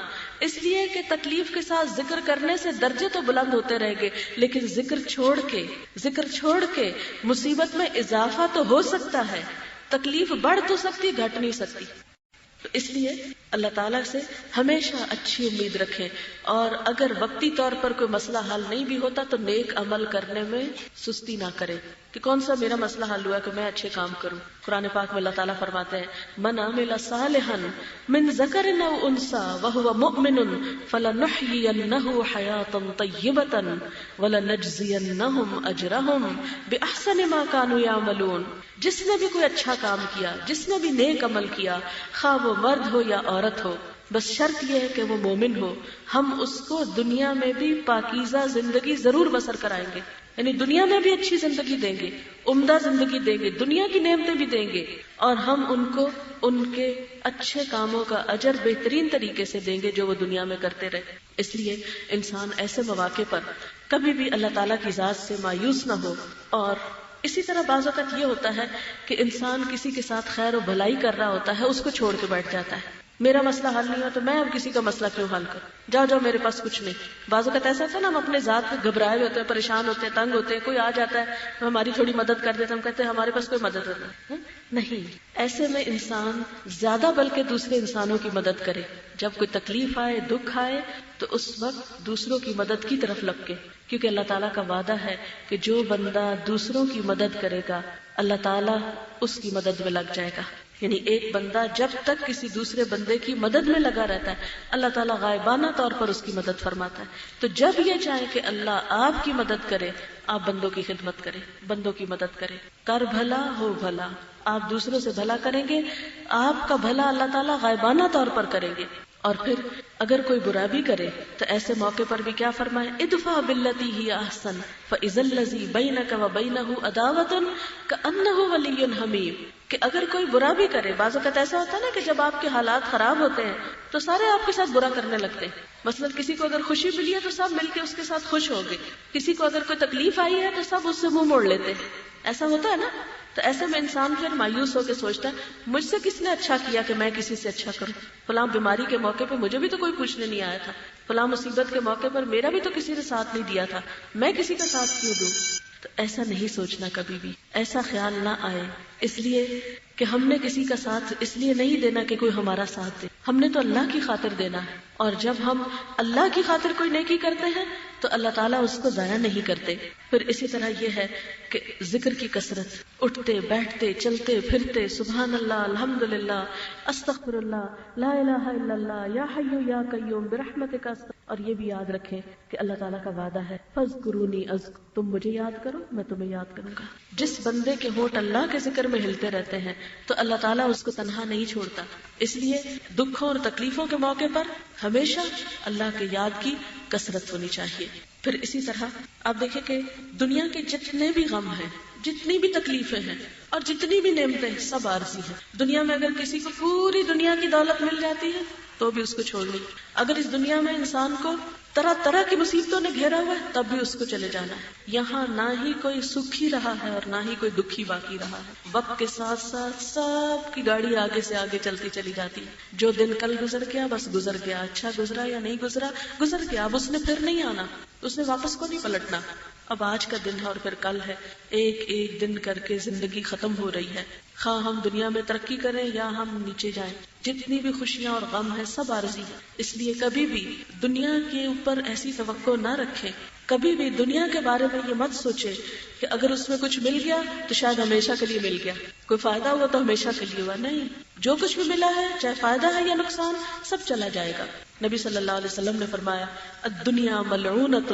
اس لیے کہ تکلیف کے ساتھ ذکر کرنے سے درجے تو بلند ہوتے رہیں گے، لیکن ذکر چھوڑ کے مصیبت میں اضافہ تو ہو سکتا ہے، تکلیف بڑھ تو سکتی، گھٹ نہیں سکتی. تو اس لیے اللہ تعالیٰ سے ہمیشہ اچھی امید رکھیں، اور اگر وقتی طور پر کوئی مسئلہ حل نہیں بھی ہوتا تو نیک عمل کرنے میں سستی نہ کریں کہ کون سا میرا مسئلہ حل ہوا کہ میں اچھے کام کروں. قرآن پاک میں اللہ تعالیٰ فرماتے ہیں من عمل صالحا من ذکر او انثی وهو مؤمن فلنحیینہ حیاۃ طیبۃ ولنجزینہم اجرہم باحسن ما کانوا یعملون. جس نے بھی کوئی اچھا کام کیا، جس نے بھی نیک عمل کیا، خواہ وہ مرد ہو یا عورت ہو، بس شرط یہ ہے کہ وہ مومن ہو، ہم اس کو دنیا میں بھی پاکیزہ زندگی ضرور بسر کرائیں گے. یعنی دنیا میں بھی اچھی زندگی دیں گے، عمدہ زندگی دیں گے، دنیا کی نعمتیں بھی دیں گے، اور ہم ان کو ان کے اچھے کاموں کا اجر بہترین طریقے سے دیں گے جو وہ دنیا میں کرتے رہے. اس لیے انسان ایسے مواقع پر کبھی بھی اللہ تعالیٰ کی ذات سے مایوس نہ ہو. اور اسی طرح بعض اوقات یہ ہوتا ہے کہ انسان کسی کے ساتھ خیر و بھلائی کر رہا ہوتا ہے، اس کو چھوڑ کے بیٹھ جاتا ہے. میرا مسئلہ حل نہیں ہوا تو میں اب کسی کا مسئلہ کیوں حل کروں, جاؤ جاؤ میرے پاس کچھ نہیں. بعض اوقات ایسا ہوتا ہے نا, ہم اپنے ذات پہ گھبرائے ہوتے ہیں, پریشان ہوتے ہیں, تنگ ہوتے ہیں, کوئی آ جاتا ہے ہماری تھوڑی مدد کر دیتے, ہم کہتے ہیں ہمارے پاس کوئی مدد نہیں. ایسے میں انسان زیادہ بلکہ دوسرے انسانوں کی مدد کرے. جب کوئی تکلیف آئے, دکھ آئے, تو اس وقت دوسروں کی مدد کی طرف لپکے, کیونکہ اللہ تعالیٰ کا وعدہ ہے کہ جو بندہ دوسروں کی مدد کرے گا اللہ تعالیٰ اس کی مدد میں لگ جائے گا. یعنی ایک بندہ جب تک کسی دوسرے بندے کی مدد میں لگا رہتا ہے اللہ تعالیٰ غائبانہ طور پر اس کی مدد فرماتا ہے. تو جب یہ چاہے کہ اللہ آپ کی مدد کرے, آپ بندوں کی خدمت کریں, بندوں کی مدد کریں. کر بھلا ہو بھلا, آپ دوسروں سے بھلا کریں گے, آپ کا بھلا اللہ تعالیٰ غائبانہ طور پر کریں گے. اور پھر اگر کوئی برا بھی کرے تو ایسے موقع پر بھی کیا فرمائے, ادفع باللتی ہی احسن فاذا الذی بینک وبینہ عداوۃ کأنہ ولی حمیم. کہ اگر کوئی برا بھی کرے, بعض اوقات ایسا ہوتا ہے نا کہ جب آپ کے حالات خراب ہوتے ہیں تو سارے آپ کے ساتھ برا کرنے لگتے ہیں. مثلا کسی کو اگر خوشی ملی ہے تو سب مل کے اس کے ساتھ خوش ہو گئے, کسی کو اگر کوئی تکلیف آئی ہے تو سب اس سے منہ موڑ لیتے ہیں. ایسا ہوتا ہے نا. تو ایسے میں انسان پھر مایوس ہو کے سوچتا ہے مجھ سے کس نے اچھا کیا کہ میں کسی سے اچھا کروں. فلاں بیماری کے موقع پہ مجھے بھی تو کوئی پوچھنے نہیں آیا تھا, فلاں مصیبت کے موقع پر میرا بھی تو کسی نے ساتھ نہیں دیا تھا, میں کسی کا ساتھ کیوں دوں. تو ایسا نہیں سوچنا کبھی بھی, ایسا خیال نہ آئے. اس لیے کہ ہم نے کسی کا ساتھ اس لیے نہیں دینا کہ کوئی ہمارا ساتھ دے, ہم نے تو اللہ کی خاطر دینا ہے. اور جب ہم اللہ کی خاطر کوئی نیکی کرتے ہیں تو اللہ تعالیٰ اس کو ضائع نہیں کرتے. پھر اسی طرح یہ ہے کہ ذکر کی کثرت, اٹھتے بیٹھتے چلتے پھرتے سبحان اللہ, الحمدللہ, استغفر اللہ, لا الہ الا اللہ, یا حی یا قیوم برحمتک. اور یہ بھی یاد رکھیں کہ اللہ تعالیٰ کا وعدہ ہے فاذکرونی اذکرکم, تم مجھے یاد کرو میں تمہیں یاد کروں گا. جس بندے کے ہونٹ اللہ کے ذکر میں ہلتے رہتے ہیں تو اللہ تعالیٰ اس کو تنہا نہیں چھوڑتا. اس لیے دکھوں اور تکلیفوں کے موقع پر ہمیشہ اللہ کے یاد کی کثرت ہونی چاہیے. پھر اسی طرح آپ دیکھیں کہ دنیا کے جتنے بھی غم ہیں, جتنی بھی تکلیفیں ہیں اور جتنی بھی نعمتیں ہیں, سب عارضی ہیں. دنیا میں اگر کسی کو پوری دنیا کی دولت مل جاتی ہے تو بھی اس کو چھوڑ لیں. اگر اس دنیا میں انسان کو طرح طرح کی مصیبتوں نے گھیرا ہوا ہے تب بھی اس کو چلے جانا ہے. یہاں نہ ہی کوئی سکھی رہا ہے اور نہ ہی کوئی دکھی باقی رہا ہے. وقت کے ساتھ ساتھ سب کی گاڑی آگے سے آگے چلتی چلی جاتی ہے. جو دن کل گزر گیا بس گزر گیا, اچھا گزرا یا نہیں گزرا گزر گیا, اب اس نے پھر نہیں آنا, اس نے واپس کو نہیں پلٹنا. اب آج کا دن ہے اور پھر کل ہے, ایک ایک دن کر کے زندگی ختم ہو رہی ہے. خواہ ہم دنیا میں ترقی کریں یا ہم نیچے جائیں, جتنی بھی خوشیاں اور غم ہیں سب عارضی ہیں. اس لیے کبھی بھی دنیا کے اوپر ایسی توقع نہ رکھیں, کبھی بھی دنیا کے بارے میں یہ مت سوچے کہ اگر اس میں کچھ مل گیا تو شاید ہمیشہ کے لیے مل گیا, کوئی فائدہ ہوا تو ہمیشہ کے لیے ہوا. نہیں, جو کچھ بھی ملا ہے چاہے فائدہ ہے یا نقصان سب چلا جائے گا. نبی صلی اللہ علیہ وسلم نے فرمایا الدنیا ملعونۃ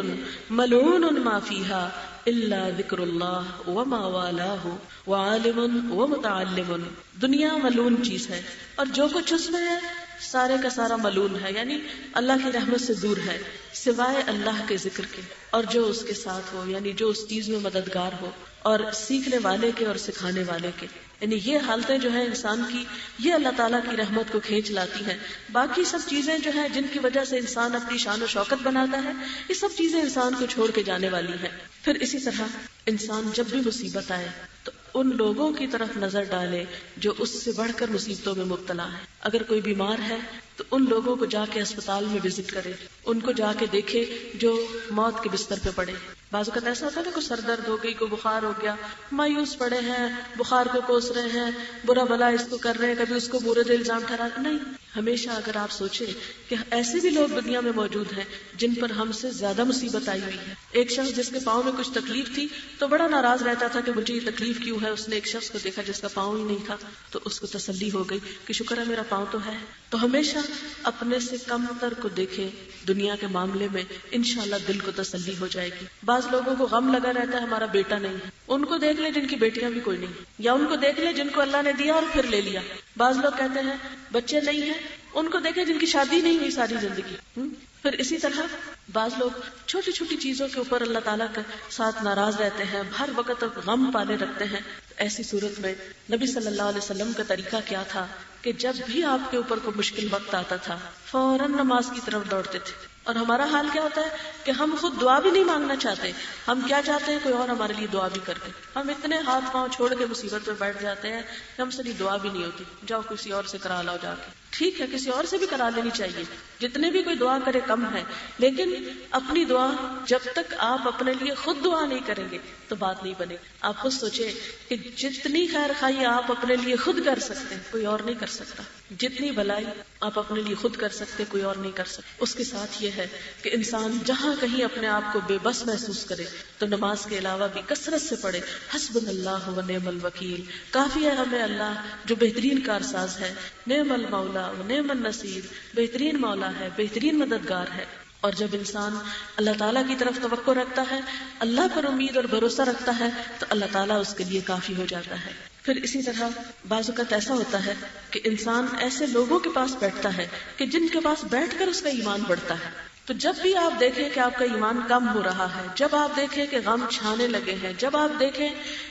ملعون ما فیہا الا ذکر اللہ وما والاہ وعالم ومتعلم. دنیا ملعون چیز ہے اور جو کچھ اس میں ہے سارے کا سارا ملعون ہے, یعنی اللہ کی رحمت سے دور ہے سوائے اللہ کے ذکر کے اور جو اس کے ساتھ ہو, یعنی جو اس چیز میں مددگار ہو اور سیکھنے والے کے اور سکھانے والے کے. یعنی یہ حالتیں جو ہیں انسان کی, یہ اللہ تعالیٰ کی رحمت کو کھینچ لاتی ہیں. باقی سب چیزیں جو ہیں جن کی وجہ سے انسان اپنی شان و شوکت بناتا ہے, یہ سب چیزیں انسان کو چھوڑ کے جانے والی ہیں. پھر اسی طرح انسان جب بھی مصیبت آئے تو ان لوگوں کی طرف نظر ڈالے جو اس سے بڑھ کر مصیبتوں میں مبتلا ہے. اگر کوئی بیمار ہے تو ان لوگوں کو جا کے اسپتال میں وزٹ کرے, ان کو جا کے دیکھے جو موت کے بستر پہ پڑے. بعض اوقات ایسا ہوتا ہے کہ کوئی سر درد ہو گئی, کوئی بخار ہو گیا, مایوس پڑے ہیں, بخار کو کوس رہے ہیں, برا بھلا اس کو کر رہے ہیں, کبھی اس کو مورد الزام ٹھہرا. نہیں, ہمیشہ اگر آپ سوچیں کہ ایسے بھی لوگ دنیا میں موجود ہیں جن پر ہم سے زیادہ مصیبت آئی ہوئی ہے. ایک شخص جس کے پاؤں میں کچھ تکلیف تھی تو بڑا ناراض رہتا تھا کہ مجھے یہ تکلیف کیوں ہے. اس نے ایک شخص کو دیکھا جس کا پاؤں ہی نہیں تھا تو اس کو تسلی ہو گئی کہ شکر ہے میرا پاؤں تو ہے. تو ہمیشہ اپنے سے کم تر کو دیکھیں دنیا کے معاملے میں, انشاءاللہ دل کو تسلی ہو جائے گی. بعض لوگوں کو غم لگا رہتا ہے ہمارا بیٹا نہیں ہے, ان کو دیکھ لیں جن کی بیٹیاں بھی کوئی نہیں, یا ان کو دیکھ لیں جن کو اللہ نے دیا اور پھر لے لیا. بعض لوگ کہتے ہیں بچے نہیں ہیں, ان کو دیکھیں جن کی شادی نہیں ہوئی ساری زندگی. پھر اسی طرح بعض لوگ چھوٹی چھوٹی چیزوں کے اوپر اللہ تعالیٰ کے ساتھ ناراض رہتے ہیں, ہر وقت غم پالے رکھتے ہیں. ایسی صورت میں نبی صلی اللہ علیہ وسلم کا طریقہ کیا تھا کہ جب بھی آپ کے اوپر کوئی مشکل وقت آتا تھا فوراً نماز کی طرف دوڑتے تھے. اور ہمارا حال کیا ہوتا ہے کہ ہم خود دعا بھی نہیں مانگنا چاہتے, ہم کیا چاہتے ہیں کوئی اور ہمارے لیے دعا بھی کر دے. ہم اتنے ہاتھ پاؤں چھوڑ کے مصیبت میں بیٹھ جاتے ہیں کہ ہم سے دعا بھی نہیں ہوتی, جاؤ کسی اور سے کرا لاؤ جا کے. ٹھیک ہے کسی اور سے بھی کرا لینی چاہیے، جتنے بھی کوئی دعا کرے کم ہے، لیکن اپنی دعا جب تک آپ اپنے لیے خود دعا نہیں کریں گے تو بات نہیں بنے. آپ خود سوچیں کہ جتنی خیر خواہی آپ اپنے لیے خود کر سکتے ہیں کوئی اور نہیں کر سکتا، جتنی بھلائی آپ اپنے لیے خود کر سکتے کوئی اور نہیں کر سکتا. اس کے ساتھ یہ ہے کہ انسان جہاں کہیں اپنے آپ کو بے بس محسوس کرے تو نماز کے علاوہ بھی کثرت سے پڑھے حسبنا اللہ و نعم الوکیل، کافی ہے ہمیں اللہ جو بہترین کارساز ہے، نعم المولا و نعم النصیر، بہترین مولا ہے، بہترین مددگار ہے. اور جب انسان اللہ تعالیٰ کی طرف توقع رکھتا ہے، اللہ پر امید اور بھروسہ رکھتا ہے تو اللہ تعالیٰ اس کے لیے کافی ہو جاتا ہے. پھر اسی طرح بعض اوقات ایسا ہوتا ہے کہ انسان ایسے لوگوں کے پاس بیٹھتا ہے کہ جن کے پاس بیٹھ کر اس کا ایمان بڑھتا ہے. تو جب بھی آپ دیکھیں کہ آپ کا ایمان کم ہو رہا ہے، جب آپ دیکھیں کہ غم چھانے لگے ہیں، جب آپ دیکھیں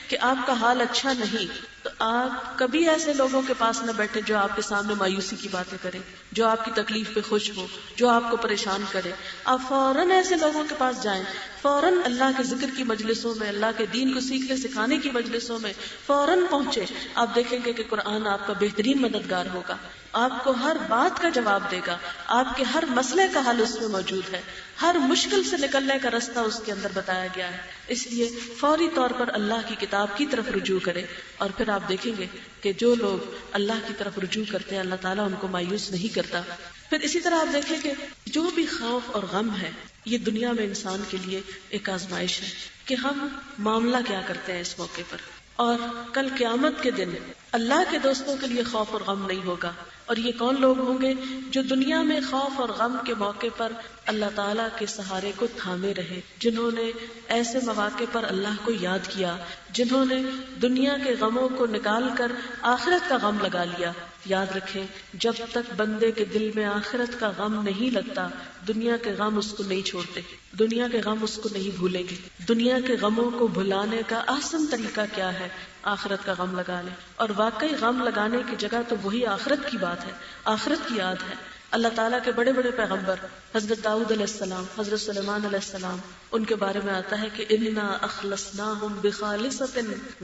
کہ آپ کا حال اچھا نہیں، تو آپ کبھی ایسے لوگوں کے پاس نہ بیٹھے جو آپ کے سامنے مایوسی کی باتیں کریں، جو آپ کی تکلیف پہ خوش ہو، جو آپ کو پریشان کرے. آپ فوراً ایسے لوگوں کے پاس جائیں، فوراً اللہ کے ذکر کی مجلسوں میں، اللہ کے دین کو سیکھنے سکھانے کی مجلسوں میں فوراً پہنچے. آپ دیکھیں گے کہ قرآن آپ کا بہترین مددگار ہوگا، آپ کو ہر بات کا جواب دے گا، آپ کے ہر مسئلے کا حل اس میں موجود ہے، ہر مشکل سے نکلنے کا راستہ اس کے اندر بتایا گیا ہے. اس لیے فوری طور پر اللہ کی کتاب کی طرف رجوع کرے، اور پھر آپ دیکھیں گے کہ جو لوگ اللہ کی طرف رجوع کرتے ہیں اللہ تعالیٰ ان کو مایوس نہیں کرتا. پھر اسی طرح آپ دیکھیں کہ جو بھی خوف اور غم ہے یہ دنیا میں انسان کے لیے ایک آزمائش ہے کہ ہم معاملہ کیا کرتے ہیں اس موقع پر. اور کل قیامت کے دن اللہ کے دوستوں کے لیے خوف اور غم نہیں ہوگا. اور یہ کون لوگ ہوں گے جو دنیا میں خوف اور غم کے موقع پر اللہ تعالیٰ کے سہارے کو تھامے رہے، جنہوں نے ایسے مواقع پر اللہ کو یاد کیا، جنہوں نے دنیا کے غموں کو نکال کر آخرت کا غم لگا لیا. یاد رکھیں جب تک بندے کے دل میں آخرت کا غم نہیں لگتا دنیا کے غم اس کو نہیں چھوڑتے، دنیا کے غم اس کو نہیں بھولیں گے. دنیا کے غموں کو بھلانے کا آسان طریقہ کیا ہے؟ آخرت کا غم لگا لیں. اور واقعی غم لگانے کی جگہ تو وہی آخرت کی بات ہے، آخرت کی یاد ہے. اللہ تعالیٰ کے بڑے بڑے پیغمبر حضرت داؤد علیہ السلام، حضرت سلیمان علیہ السلام، ان کے بارے میں آتا ہے کہ انا اخلصناہم بخالصۃ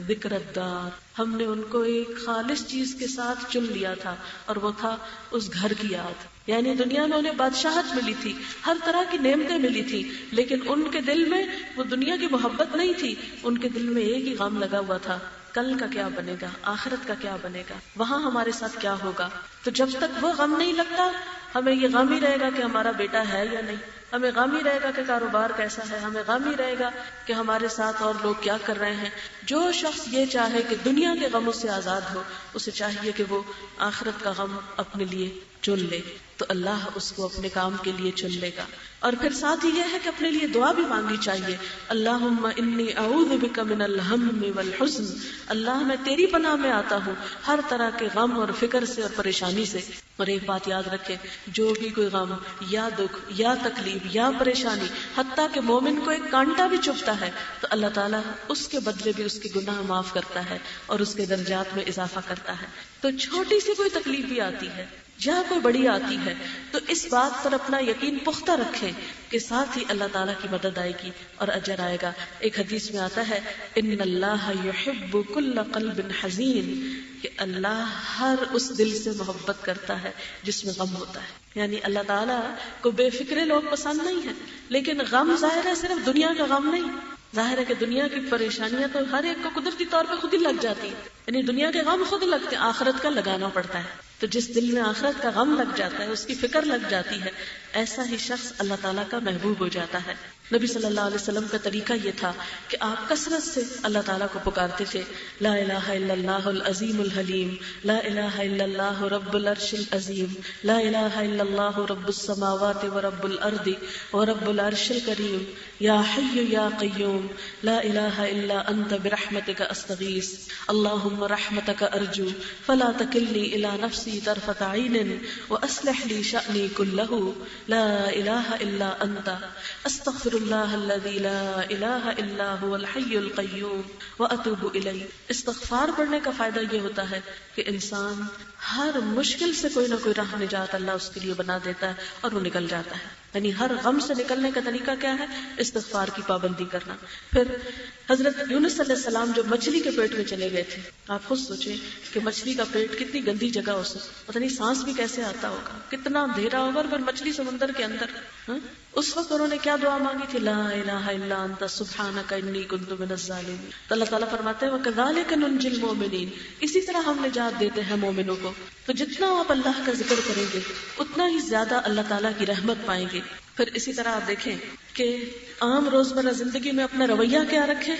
ذکر الدار، ہم نے ان کو ایک خالص چیز کے ساتھ چن لیا تھا اور وہ تھا اس گھر کی یاد. یعنی دنیا میں انہیں بادشاہت ملی تھی، ہر طرح کی نعمتیں ملی تھی، لیکن ان کے دل میں وہ دنیا کی محبت نہیں تھی. ان کے دل میں ایک ہی غم لگا ہوا تھا، کل کا کیا بنے گا، آخرت کا کیا بنے گا، وہاں ہمارے ساتھ کیا ہوگا. تو جب تک وہ غم نہیں لگتا ہمیں یہ غم ہی رہے گا کہ ہمارا بیٹا ہے یا نہیں، ہمیں غم ہی رہے گا کہ کاروبار کیسا ہے، ہمیں غم ہی رہے گا کہ ہمارے ساتھ اور لوگ کیا کر رہے ہیں. جو شخص یہ چاہے کہ دنیا کے غموں سے آزاد ہو، اسے چاہیے کہ وہ آخرت کا غم اپنے لیے چن لے، تو اللہ اس کو اپنے کام کے لیے چن لے گا. اور پھر ساتھ ہی یہ ہے کہ اپنے لیے دعا بھی مانگنی چاہیے. اللہم انی اعوذ بک من الہم والحزن، اللہ میں تیری پناہ میں آتا ہوں ہر طرح کے غم اور فکر سے اور پریشانی سے. اور ایک بات یاد رکھے، جو بھی کوئی غم یا دکھ یا تکلیف یا پریشانی، حتیٰ کہ مومن کو ایک کانٹا بھی چبھتا ہے تو اللہ تعالیٰ اس کے بدلے بھی اس کے گناہ معاف کرتا ہے اور اس کے درجات میں اضافہ کرتا ہے. تو چھوٹی سی کوئی تکلیف بھی آتی ہے یا کوئی بڑی آتی ہے تو اس بات پر اپنا یقین پختہ رکھیں کہ ساتھ ہی اللہ تعالیٰ کی مدد آئے گی اور اجر آئے گا. ایک حدیث میں آتا ہے ان اللہ یحب کل قلب حزین، کہ اللہ ہر اس دل سے محبت کرتا ہے جس میں غم ہوتا ہے. یعنی اللہ تعالیٰ کو بے فکرے لوگ پسند نہیں ہیں، لیکن غم ظاہر ہے صرف دنیا کا غم نہیں. ظاہر ہے کہ دنیا کی پریشانیاں تو ہر ایک کو قدرتی طور پہ خود ہی لگ جاتی ہیں، یعنی دنیا کے غم خود لگتے ہیں، آخرت کا لگانا پڑتا ہے. تو جس دل میں آخرت کا غم لگ جاتا ہے، اس کی فکر لگ جاتی ہے، ایسا ہی شخص اللہ تعالیٰ کا محبوب ہو جاتا ہے. نبی صلی اللہ علیہ وسلم کا طریقہ یہ تھا کہ آپ کثرت سے اللہ تعالیٰ کو پکارتے تھے. لا الہ الا اللہ العظیم الحلیم، لا الہ الا اللہ رب العرش العظیم، لا الہ الا اللہ رب السماوات ورب الارض ورب العرش الکریم، یا حی یا قیوم، لا الہ الا انت برحمتک استغیث، اللہم رحمتک ارجو فلا تکلنی الی نفسی طرفۃ عین واصلح لی شأنی کلہ، لا الہ الا انت استغفر اللہ الذی لا الہ الا هو الحی القیوم واتوب الیہ. استغفار پڑھنے کا فائدہ یہ ہوتا ہے کہ انسان ہر مشکل سے کوئی نہ کوئی راہ نجات اللہ اس کے لیے بنا دیتا ہے اور وہ نکل جاتا ہے. یعنی ہر غم سے نکلنے کا طریقہ کیا ہے؟ استغفار کی پابندی کرنا. پھر حضرت یونس علیہ السلام جو مچھلی کے پیٹ میں چلے گئے تھے، آپ خود سوچیں کہ مچھلی کا پیٹ کتنی گندی جگہ ہو سکتی، پتہ نہیں سانس بھی کیسے آتا ہوگا، کتنا اندھیرا ہوگا، اور پھر مچھلی سمندر کے اندر. اس وقت انہوں نے کیا دعا مانگی تھی؟ لا الہ الا انت سبحانک انی کنت من الظالمین. تو اللہ تعالیٰ فرماتے ہیں وکذالک ننجی المؤمنین، اسی طرح ہم نجات دیتے ہیں مومنوں کو. تو جتنا آپ اللہ کا ذکر کریں گے اتنا ہی زیادہ اللہ تعالیٰ کی رحمت پائیں گے. پھر اسی طرح آپ دیکھیں کہ عام روزمرہ زندگی میں اپنا رویہ کیا رکھیں.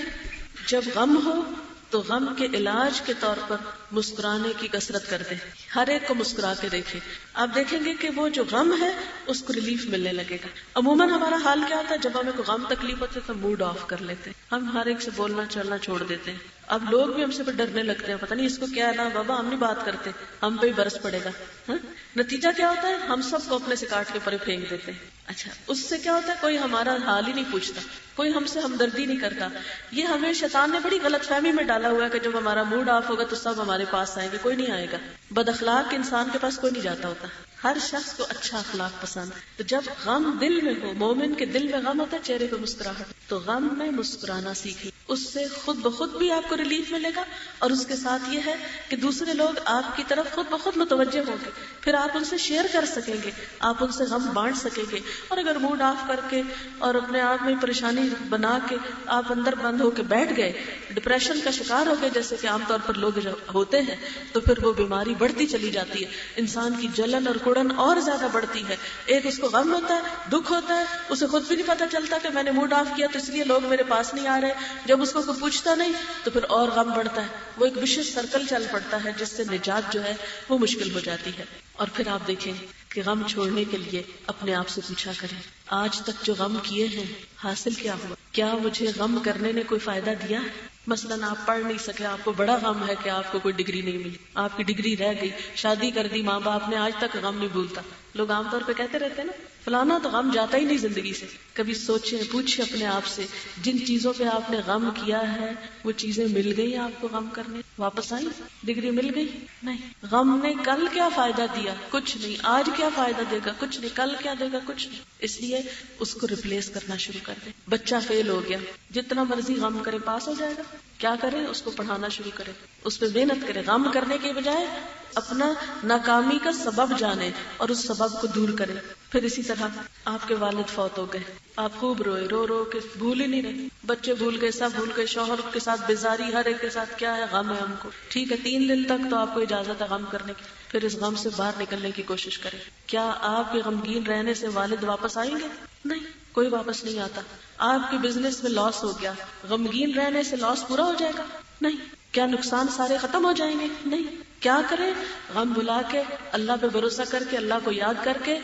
جب غم ہو تو غم کے علاج کے طور پر مسکرانے کی کثرت کر دیں، ہر ایک کو مسکرا کے دیکھیں. آپ دیکھیں گے کہ وہ جو غم ہے اس کو ریلیف ملنے لگے گا. عموماً ہمارا حال کیا ہوتا ہے؟ جب ہمیں کوئی غم تکلیف ہوتی ہے تو موڈ آف کر لیتے ہیں، ہم ہر ایک سے بولنا چلنا چھوڑ دیتے ہیں. اب لوگ بھی ہم سے ڈرنے لگتے ہیں، پتہ نہیں اس کو کیا ہے نا بابا، ہم نہیں بات کرتے، ہم پہ ہی برس پڑے گا. نتیجہ کیا ہوتا ہے؟ ہم سب کو اپنے سے کاٹ کے پرے پھینک دیتے ہیں. اچھا، اس سے کیا ہوتا ہے؟ کوئی ہمارا حال ہی نہیں پوچھتا، کوئی ہم سے ہمدردی نہیں کرتا. یہ ہمیں شیطان نے بڑی غلط فہمی میں ڈالا ہوا ہے کہ جب ہمارا موڈ آف ہوگا تو سب ہمارے پاس آئیں گے. کوئی نہیں آئے گا. بد اخلاق انسان کے پاس کوئی نہیں جاتا ہوتا، ہر شخص کو اچھا اخلاق پسند. تو جب غم دل میں ہو، مومن کے دل میں غم ہوتا ہے، چہرے پہ مسکراہٹ، تو غم میں مسکرانا سیکھیں. اس سے خود بخود بھی آپ کو ریلیف ملے گا، اور اس کے ساتھ یہ ہے کہ دوسرے لوگ آپ کی طرف خود بخود متوجہ ہوں گے. پھر آپ ان سے شیئر کر سکیں گے، آپ ان سے غم بانٹ سکیں گے. اور اگر موڈ آف کر کے اور اپنے آپ میں پریشانی بنا کے آپ اندر بند ہو کے بیٹھ گئے، ڈپریشن کا شکار ہو گئے جیسے کہ عام طور پر لوگ ہوتے ہیں، تو پھر وہ بیماری بڑھتی چلی جاتی ہے. انسان کی جلن اور کڑن اور زیادہ بڑھتی ہے. ایک اس کو غم ہوتا ہے، دکھ ہوتا ہے، اسے خود بھی نہیں پتا چلتا کہ میں نے موڈ آف کیا تو اس لیے لوگ میرے پاس نہیں آ رہے. جب اس کو کوئی پوچھتا نہیں تو پھر اور غم بڑھتا ہے. وہ ایک وشیش سرکل چل پڑتا ہے جس سے نجات جو ہے وہ مشکل ہو جاتی ہے. اور پھر آپ دیکھیں کہ غم چھوڑنے کے لیے اپنے آپ سے پوچھا کریں، آج تک جو غم کیے ہیں حاصل کیا ہوا؟ کیا مجھے غم کرنے نے کوئی فائدہ دیا ہے؟ مثلاً آپ پڑھ نہیں سکے، آپ کو بڑا غم ہے کہ آپ کو کوئی ڈگری نہیں ملی، آپ کی ڈگری رہ گئی، شادی کر دی ماں باپ نے، آج تک غم نہیں بھولتا. لوگ عام طور پہ کہتے رہتے ہیں نا فلانا تو غم جاتا ہی نہیں زندگی سے. کبھی سوچیں، پوچھیں اپنے آپ سے، جن چیزوں پہ آپ نے غم کیا ہے وہ چیزیں مل گئی آپ کو غم کرنے؟ واپس آئی؟ ڈگری مل گئی؟ نہیں. غم نے کل کیا فائدہ دیا؟ کچھ نہیں. آج کیا فائدہ دے گا؟ کچھ نہیں. کل کیا دے گا؟ کچھ نہیں. اس لیے اس کو ریپلیس کرنا شروع کر دیں. بچہ فیل ہو گیا، جتنا مرضی غم کرے پاس ہو جائے گا. کیا کرے؟ اس کو پڑھانا شروع کرے، اس پہ محنت کرے. غم کرنے کے بجائے اپنا ناکامی کا سبب جانے اور اس سبب کو دور کرے. پھر اسی طرح آپ کے والد فوت ہو گئے، آپ خوب روئے، رو رو کے بھول ہی نہیں رہے، بچے بھول گئے، سب بھول گئے، شوہر کے ساتھ بیزاری، ہر ایک کے ساتھ کیا ہے غم ہے ہم کو. ٹھیک ہے، 3 دن تک تو آپ کو اجازت ہے غم کرنے کی. پھر اس غم سے باہر نکلنے کی کوشش کریں. کیا آپ کے غمگین رہنے سے والد واپس آئیں گے؟ نہیں، کوئی واپس نہیں آتا. آپ کے بزنس میں لاس ہو گیا، غمگین رہنے سے لاس پورا ہو جائے گا؟ نہیں. کیا نقصان سارے ختم ہو جائیں گے؟ نہیں. کیا کریں؟ غم بھلا کے اللہ پہ بھروسہ کر کے، اللہ کو یاد کر کے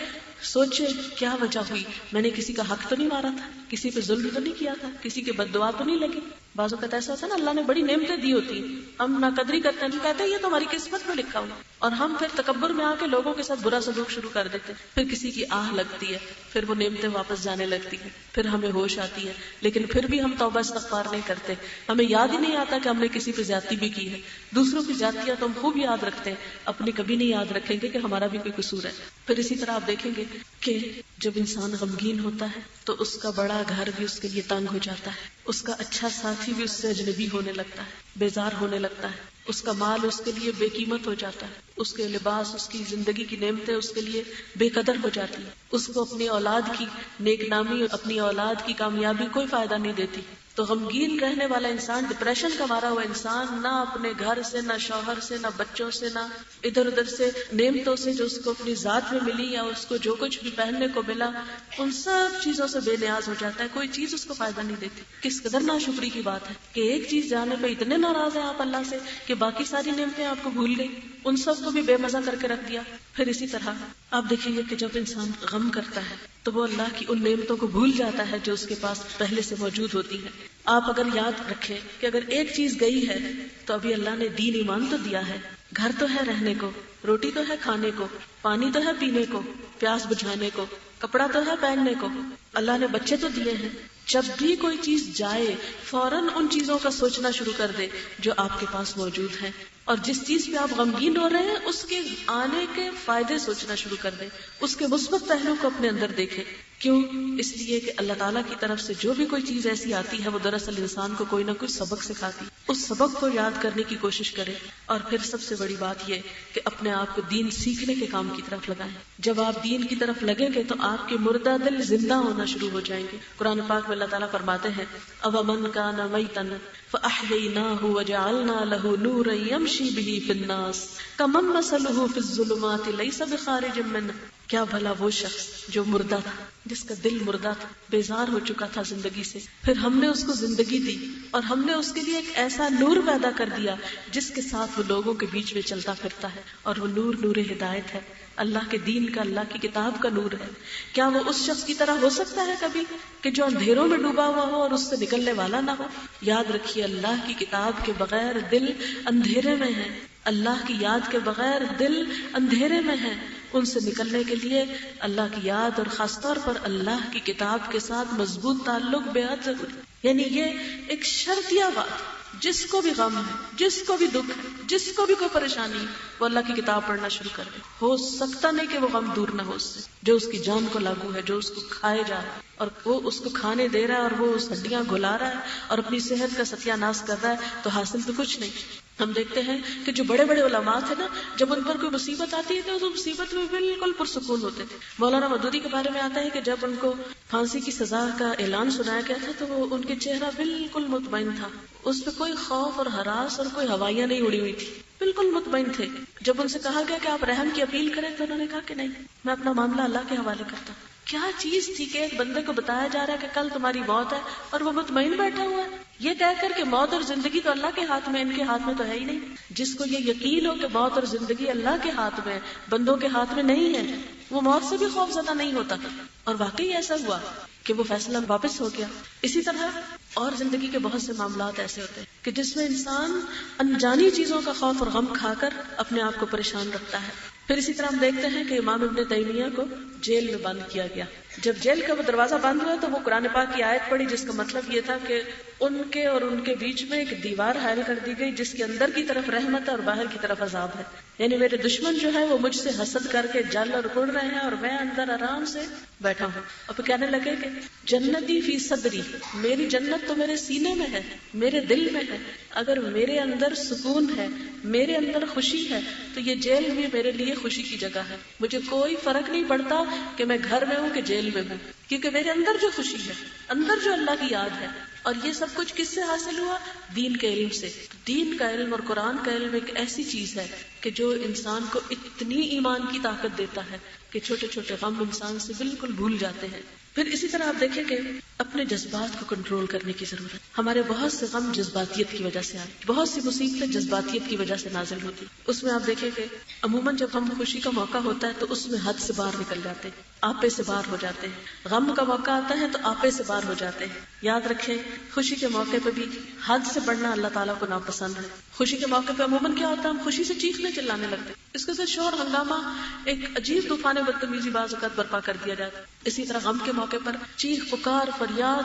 سوچے کیا وجہ ہوئی. میں نے کسی کا حق تو نہیں مارا تھا، کسی پہ ظلم تو نہیں کیا تھا، کسی کی بد دعا تو نہیں لگی. بعض اوقات ایسا ہوتا ہے نا، اللہ نے بڑی نعمتیں دی ہوتی ہیں، ہم ناقدری کرتے ہیں، کہتے ہیں یہ تو ہماری قسمت میں لکھا ہوا، اور ہم پھر تکبر میں آ کے لوگوں کے ساتھ برا سلوک شروع کر دیتے ہیں. پھر کسی کی آہ لگتی ہے، پھر وہ نعمتیں واپس جانے لگتی ہیں، پھر ہمیں ہوش آتی ہے، لیکن پھر بھی ہم توبہ استغفار نہیں کرتے. ہمیں یاد ہی نہیں آتا کہ ہم نے کسی پہ زیادتی بھی کی ہے. دوسروں کی زیادتیاں تو ہم خوب یاد رکھتے ہیں، اپنی کبھی نہیں یاد رکھیں گے کہ ہمارا بھی کوئی قصور ہے. پھر اسی طرح آپ دیکھیں گے کہ جب انسان غمگین ہوتا ہے تو اس کا بڑا گھر بھی اس کے لیے تنگ ہو جاتا ہے، اس کا اچھا ساتھی بھی اس سے اجنبی ہونے لگتا ہے، بیزار ہونے لگتا ہے، اس کا مال اس کے لیے بے قیمت ہو جاتا ہے، اس کے لباس، اس کی زندگی کی نعمتیں اس کے لیے بے قدر ہو جاتی ہیں. اس کو اپنی اولاد کی نیک نامی، اپنی اولاد کی کامیابی کوئی فائدہ نہیں دیتی. تو غمگین رہنے والا انسان، ڈپریشن کا مارا ہوا انسان، نہ اپنے گھر سے، نہ شوہر سے، نہ بچوں سے، نہ ادھر ادھر سے نعمتوں سے جو اس کو اپنی ذات میں ملی یا اس کو جو کچھ بھی پہننے کو ملا، ان سب چیزوں سے بے نیاز ہو جاتا ہے. کوئی چیز اس کو فائدہ نہیں دیتی. کس قدر ناشکری کی بات ہے کہ ایک چیز جانے پہ اتنے ناراض ہیں آپ اللہ سے کہ باقی ساری نعمتیں آپ کو بھول گئی، ان سب کو بھی بے مزہ کر کے رکھ دیا. پھر اسی طرح آپ دیکھیں گے کہ جب انسان غم کرتا ہے تو وہ اللہ کی ان نعمتوں کو بھول جاتا ہے جو اس کے پاس پہلے سے موجود ہوتی ہے. آپ اگر یاد رکھیں کہ اگر ایک چیز گئی ہے تو ابھی اللہ نے دین ایمان تو دیا ہے، گھر تو ہے رہنے کو، روٹی تو ہے کھانے کو، پانی تو ہے پینے کو، پیاس بجھانے کو، کپڑا تو ہے پہننے کو، اللہ نے بچے تو دیے ہیں. جب بھی کوئی چیز جائے فوراً ان چیزوں کا سوچنا شروع کر دے جو آپ کے پاس موجود ہیں، اور جس چیز پہ آپ غمگین ہو رہے ہیں اس کے آنے کے فائدے سوچنا شروع کر دیں، اس کے مثبت پہلو کو اپنے اندر دیکھیں کیوں؟ اس لیے کہ اللہ تعالیٰ کی طرف سے جو بھی کوئی چیز ایسی آتی ہے وہ دراصل انسان کو کوئی نہ کوئی سبق سکھاتی، اس سبق کو یاد کرنے کی کوشش کرے، اور پھر سب سے بڑی بات یہ کہ اپنے آپ کو دین سیکھنے کے کام کی طرف لگائیں۔ جب آپ دین کی طرف لگیں گے تو آپ کے مردہ دل زندہ ہونا شروع ہو جائیں گے۔ قرآن پاک میں اللہ تعالیٰ فرماتے ہیں أَوَمَنْ كَانَ مَيْتًا فَأَحْيَيْنَاهُ وَجَعَلْنَا لَهُ نُورًا يَمْشِي بِهِ فِي النَّاسِ كَمَنْ مَثَلُهُ فِي الظُّلُمَاتِ لَيْسَ بِخَارِجٍ مِّنْهَا۔ کیا بھلا وہ شخص جو مردہ تھا، جس کا دل مردہ تھا، بیزار ہو چکا تھا زندگی سے، پھر ہم نے اس کو زندگی دی اور ہم نے اس کے لیے ایک ایسا نور پیدا کر دیا جس کے ساتھ وہ لوگوں کے بیچ میں چلتا پھرتا ہے، اور وہ نور نور ہدایت ہے، اللہ کے دین کا، اللہ کی کتاب کا نور ہے۔ کیا وہ اس شخص کی طرح ہو سکتا ہے کبھی کہ جو اندھیروں میں ڈوبا ہوا ہو اور اس سے نکلنے والا نہ ہو؟ یاد رکھیے، اللہ کی کتاب کے بغیر دل اندھیرے میں ہے، اللہ کی یاد کے بغیر دل اندھیرے میں ہے۔ ان سے نکلنے کے لیے اللہ کی یاد اور خاص طور پر اللہ کی کتاب کے ساتھ مضبوط تعلق بے حد ضروری۔ یعنی یہ ایک شرطیہ بات، جس کو بھی غم ہے، جس کو بھی دکھ ہے، جس کو بھی کوئی پریشانی، وہ اللہ کی کتاب پڑھنا شروع کر دے۔ ہو سکتا نہیں کہ وہ غم دور نہ ہو اس سے، جو اس کی جان کو لاگو ہے، جو اس کو کھائے جا رہا ہے، اور وہ اس کو کھانے دے رہا ہے اور وہ اس ہڈیاں گھلا رہا ہے اور اپنی صحت کا ستیہ ناش کر رہا ہے، تو حاصل تو کچھ نہیں۔ ہم دیکھتے ہیں کہ جو بڑے بڑے علماء تھے نا، جب ان پر کوئی مصیبت آتی ہے تو اس مصیبت میں بالکل پرسکون ہوتے تھے۔ مولانا مودودی کے بارے میں آتا ہے کہ جب ان کو پھانسی کی سزا کا اعلان سنایا گیا تھا تو وہ ان کے چہرہ بالکل مطمئن تھا، اس پہ کوئی خوف اور ہراس اور کوئی ہوائیاں نہیں اڑی ہوئی تھی، بالکل مطمئن تھے۔ جب ان سے کہا گیا کہ آپ رحم کی اپیل کریں تو انہوں نے کہا کہ نہیں، میں اپنا معاملہ اللہ کے حوالے کرتا ہوں۔ کیا چیز تھی کہ ایک بندے کو بتایا جا رہا ہے کہ کل تمہاری موت ہے اور وہ مطمئن بیٹھا ہوا ہے، یہ کہہ کر کہ موت اور زندگی تو اللہ کے ہاتھ میں، ان کے ہاتھ میں تو ہے ہی نہیں۔ جس کو یہ یقین ہو کہ موت اور زندگی اللہ کے ہاتھ میں، بندوں کے ہاتھ میں نہیں ہے، وہ موت سے بھی خوف زدہ نہیں ہوتا۔ اور واقعی ایسا ہوا کہ وہ فیصلہ واپس ہو گیا۔ اسی طرح اور زندگی کے بہت سے معاملات ایسے ہوتے ہیں کہ جس میں انسان انجانی چیزوں کا خوف اور غم کھا کر اپنے آپ کو پریشان رکھتا ہے۔ پھر اسی طرح ہم دیکھتے ہیں کہ امام ابن تیمیہ کو جیل میں بند کیا گیا۔ جب جیل کا وہ دروازہ بند ہوا تو وہ قرآن پاک کی آیت پڑھی جس کا مطلب یہ تھا کہ ان کے اور ان کے بیچ میں ایک دیوار حائل کر دی گئی جس کے اندر کی طرف رحمت ہے اور باہر کی طرف عذاب ہے۔ یعنی میرے دشمن جو ہے وہ مجھ سے حسد کر کے جل اور اڑ رہے ہیں اور میں اندر آرام سے بیٹھا ہوں۔ اور پھر کہنے لگے کہ جنتی فی صدری، میری جنت تو میرے سینے میں ہے، میرے دل میں ہے۔ اگر میرے اندر سکون ہے، میرے اندر خوشی ہے، تو یہ جیل بھی میرے لیے خوشی کی جگہ ہے۔ مجھے کوئی فرق نہیں پڑتا کہ میں گھر میں ہوں کہ جیل میں ہوں، کیونکہ میرے اندر جو خوشی ہے، اندر جو اللہ کی یاد ہے۔ اور یہ سب کچھ کس سے حاصل ہوا؟ دین کے علم سے۔ دین کا علم اور قرآن کا علم ایک ایسی چیز ہے کہ جو انسان کو اتنی ایمان کی طاقت دیتا ہے کہ چھوٹے چھوٹے غم انسان سے بالکل بھول جاتے ہیں۔ پھر اسی طرح آپ دیکھیں کہ اپنے جذبات کو کنٹرول کرنے کی ضرورت۔ ہمارے بہت سے غم جذباتیت کی وجہ سے آئے، بہت سی مصیبتیں جذباتیت کی وجہ سے نازل ہوتی۔ اس میں آپ دیکھیں کہ عموماً جب ہم خوشی کا موقع ہوتا ہے تو اس میں حد سے باہر نکل جاتے ہیں، آپے سے باہر ہو جاتے ہیں۔ غم کا موقع آتا ہے تو آپے سے باہر ہو جاتے ہیں۔ یاد رکھیں، خوشی کے موقع پہ بھی حد سے بڑھنا اللہ تعالیٰ کو ناپسند ہے۔ خوشی کے موقع پہ عموماً کیا ہوتا ہے، ہم خوشی سے چیخنے چلانے لگتے ہیں، اس کے ساتھ شور ہنگامہ، ایک عجیب طوفان بدتمیزی بعض اوقات برپا کر دیا جاتا ہے۔ اسی طرح غم کے موقع پر چیخ پکار، فریاد،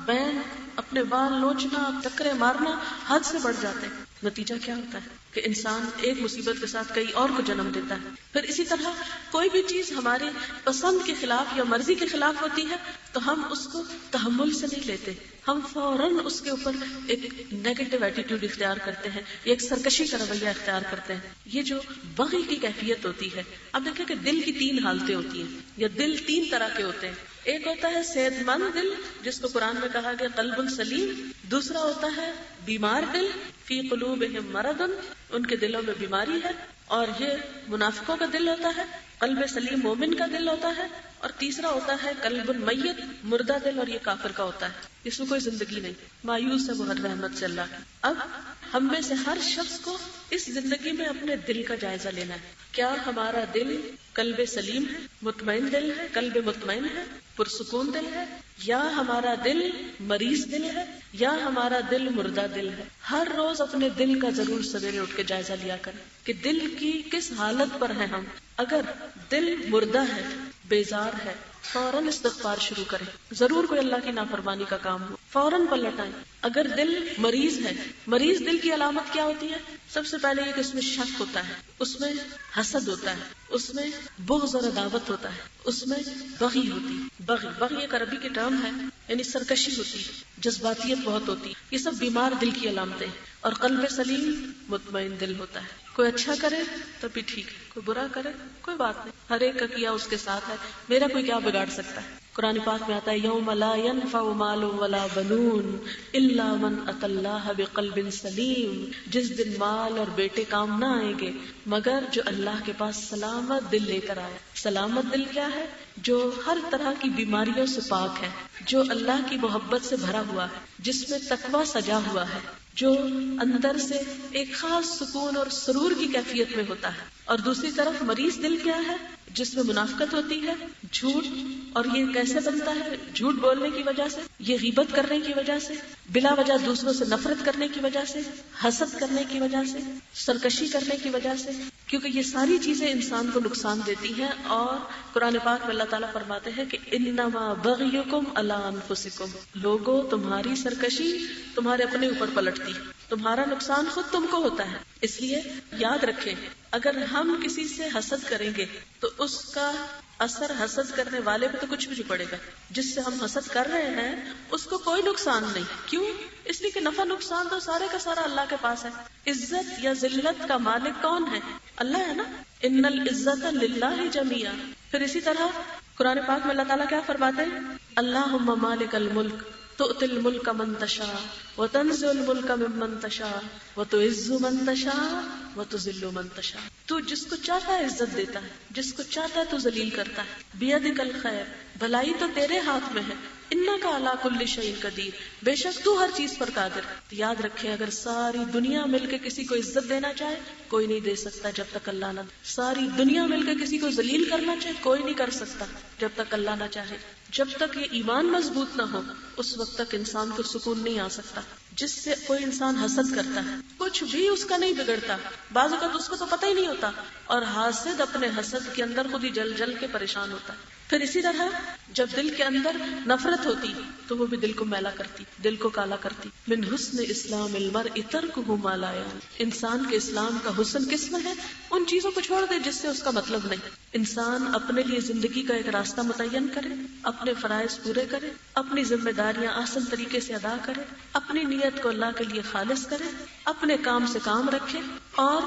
بین، اپنے بال نوچنا، ٹکرے مارنا حد سے بڑھ جاتے ہیں۔ نتیجہ کیا ہوتا ہے کہ انسان ایک مصیبت کے ساتھ کئی اور کو جنم دیتا ہے۔ پھر اسی طرح کوئی بھی چیز ہماری پسند کے خلاف یا مرضی کے خلاف ہوتی ہے تو ہم اس کو تحمل سے نہیں لیتے، ہم فوراً اس کے اوپر ایک نیگیٹو ایٹیٹیوڈ اختیار کرتے ہیں، ایک سرکشی کا رویہ اختیار کرتے ہیں۔ یہ جو بغی کی کیفیت ہوتی ہے، اب دیکھیں کہ دل کی تین حالتیں ہوتی ہیں، یا دل تین طرح کے ہوتے ہیں۔ ایک ہوتا ہے صحت مند دل جس کو قرآن میں کہا گیا قلب سلیم، دوسرا ہوتا ہے بیمار دل، فی قلوبہم مرض، ان کے دلوں میں بیماری ہے، اور یہ منافقوں کا دل ہوتا ہے۔ قلب سلیم مومن کا دل ہوتا ہے، اور تیسرا ہوتا ہے قلب میت، مردہ دل، اور یہ کافر کا ہوتا ہے، اس میں کوئی زندگی نہیں، مایوس ہے وہ ہر رحمت سے اللہ کی۔ اب ہم میں سے ہر شخص کو اس زندگی میں اپنے دل کا جائزہ لینا ہے۔ کیا ہمارا دل قلب سلیم ہے، مطمئن دل ہے، قلب مطمئن ہے، پرسکون دل ہے، یا ہمارا دل مریض دل ہے، یا ہمارا دل مردہ دل ہے؟ ہر روز اپنے دل کا ضرور سویرے اٹھ کے جائزہ لیا کریں کہ دل کی کس حالت پر ہے ہم۔ اگر دل مردہ ہے، بیزار ہے، فوراً استغفار شروع کریں، ضرور کوئی اللہ کی نافرمانی کا کام ہو، فوراً پلٹ آئیں۔ اگر دل مریض ہے، مریض دل کی علامت کیا ہوتی ہے؟ سب سے پہلے یہ کہ اس میں شک ہوتا ہے، اس میں حسد ہوتا ہے، اس میں بغض اور عداوت ہوتا ہے، اس میں بغی ہوتی ہے. بغی ایک عربی کی ٹرم ہے، یعنی سرکشی ہوتی ہے، جذباتیت بہت ہوتی ہے. یہ سب بیمار دل کی علامتیں. اور قلب سلیم مطمئن دل ہوتا ہے. کوئی اچھا کرے تو بھی ٹھیک ہے، کوئی برا کرے کوئی بات نہیں، ہر ایک کا کیا اس کے ساتھ ہے، میرا کوئی کیا بگاڑ سکتا ہے. قرآن پاک میں آتا ہے یوم لا ينفع مال ولا بنون الا من اتى الله بقلب سلیم. جس دن مال اور بیٹے کام نہ آئیں گے مگر جو اللہ کے پاس سلامت دل لے کر آیا. سلامت دل کیا ہے؟ جو ہر طرح کی بیماریوں سے پاک ہے، جو اللہ کی محبت سے بھرا ہوا ہے، جس میں تقوی سجا ہوا ہے، جو اندر سے ایک خاص سکون اور سرور کی کیفیت میں ہوتا ہے. اور دوسری طرف مریض دل کیا ہے؟ جس میں منافقت ہوتی ہے، جھوٹ. اور یہ کیسے بنتا ہے؟ جھوٹ بولنے کی وجہ سے، یہ غیبت کرنے کی وجہ سے، بلا وجہ دوسروں سے نفرت کرنے کی وجہ سے، حسد کرنے کی وجہ سے، سرکشی کرنے کی وجہ سے. کیونکہ یہ ساری چیزیں انسان کو نقصان دیتی ہیں. اور قرآن پاک میں اللہ تعالیٰ فرماتے ہیں کہ انما بغیکم علی انفسکم، لوگوں تمہاری سرکشی تمہارے اپنے اوپر پلٹتی، تمہارا نقصان خود تم کو ہوتا ہے. اس لیے یاد رکھیں اگر ہم کسی سے حسد کریں گے تو اس کا اثر حسد کرنے والے پہ تو کچھ بھی نہیں پڑے گا. جس سے ہم حسد کر رہے ہیں اس کو کوئی نقصان نہیں. کیوں؟ اس لیے کہ نفع نقصان تو سارے کا سارا اللہ کے پاس ہے. عزت یا ذلت کا مالک کون ہے؟ اللہ ہے نا. ان العزت للہ جميعا. پھر اسی طرح قرآن پاک میں اللہ تعالیٰ کیا فرماتے ہیں؟ اللہم مالک الملک تؤتی الملک من تشاء وتنزع الملک ممن تشاء وتعز من تشاء وتذل من تشاء. تو جس کو چاہتا ہے عزت دیتا ہے، جس کو چاہتا ہے تو ذلیل کرتا ہے. بیدک الخیر، بھلائی تو تیرے ہاتھ میں ہے. انک علی کل شیء قدیر، بے شک تو ہر چیز پر قادر. تو یاد رکھے اگر ساری دنیا مل کے کسی کو عزت دینا چاہے کوئی نہیں دے سکتا جب تک اللہ نہ. ساری دنیا مل کے کسی کو ذلیل کرنا چاہے کوئی نہیں کر سکتا جب تک اللہ نہ چاہے. جب تک یہ ایمان مضبوط نہ ہو اس وقت تک انسان کو سکون نہیں آ سکتا. جس سے کوئی انسان حسد کرتا ہے کچھ بھی اس کا نہیں بگڑتا، بعض اوقات اس کو تو پتہ ہی نہیں ہوتا، اور حاسد اپنے حسد کے اندر خود ہی جل جل کے پریشان ہوتا ہے. پھر اسی طرح جب دل کے اندر نفرت ہوتی تو وہ بھی دل کو میلا کرتی، دل کو کالا کرتی. من حسن اسلام المرء ترکہ ما لا یعنی، انسان کے اسلام کا حسن کس میں ہے؟ ان چیزوں کو چھوڑ دے جس سے اس کا مطلب نہیں. انسان اپنے لیے زندگی کا ایک راستہ متعین کرے، اپنے فرائض پورے کرے، اپنی ذمہ داریاں آسان طریقے سے ادا کرے، اپنی نیت کو اللہ کے لیے خالص کرے، اپنے کام سے کام رکھے، اور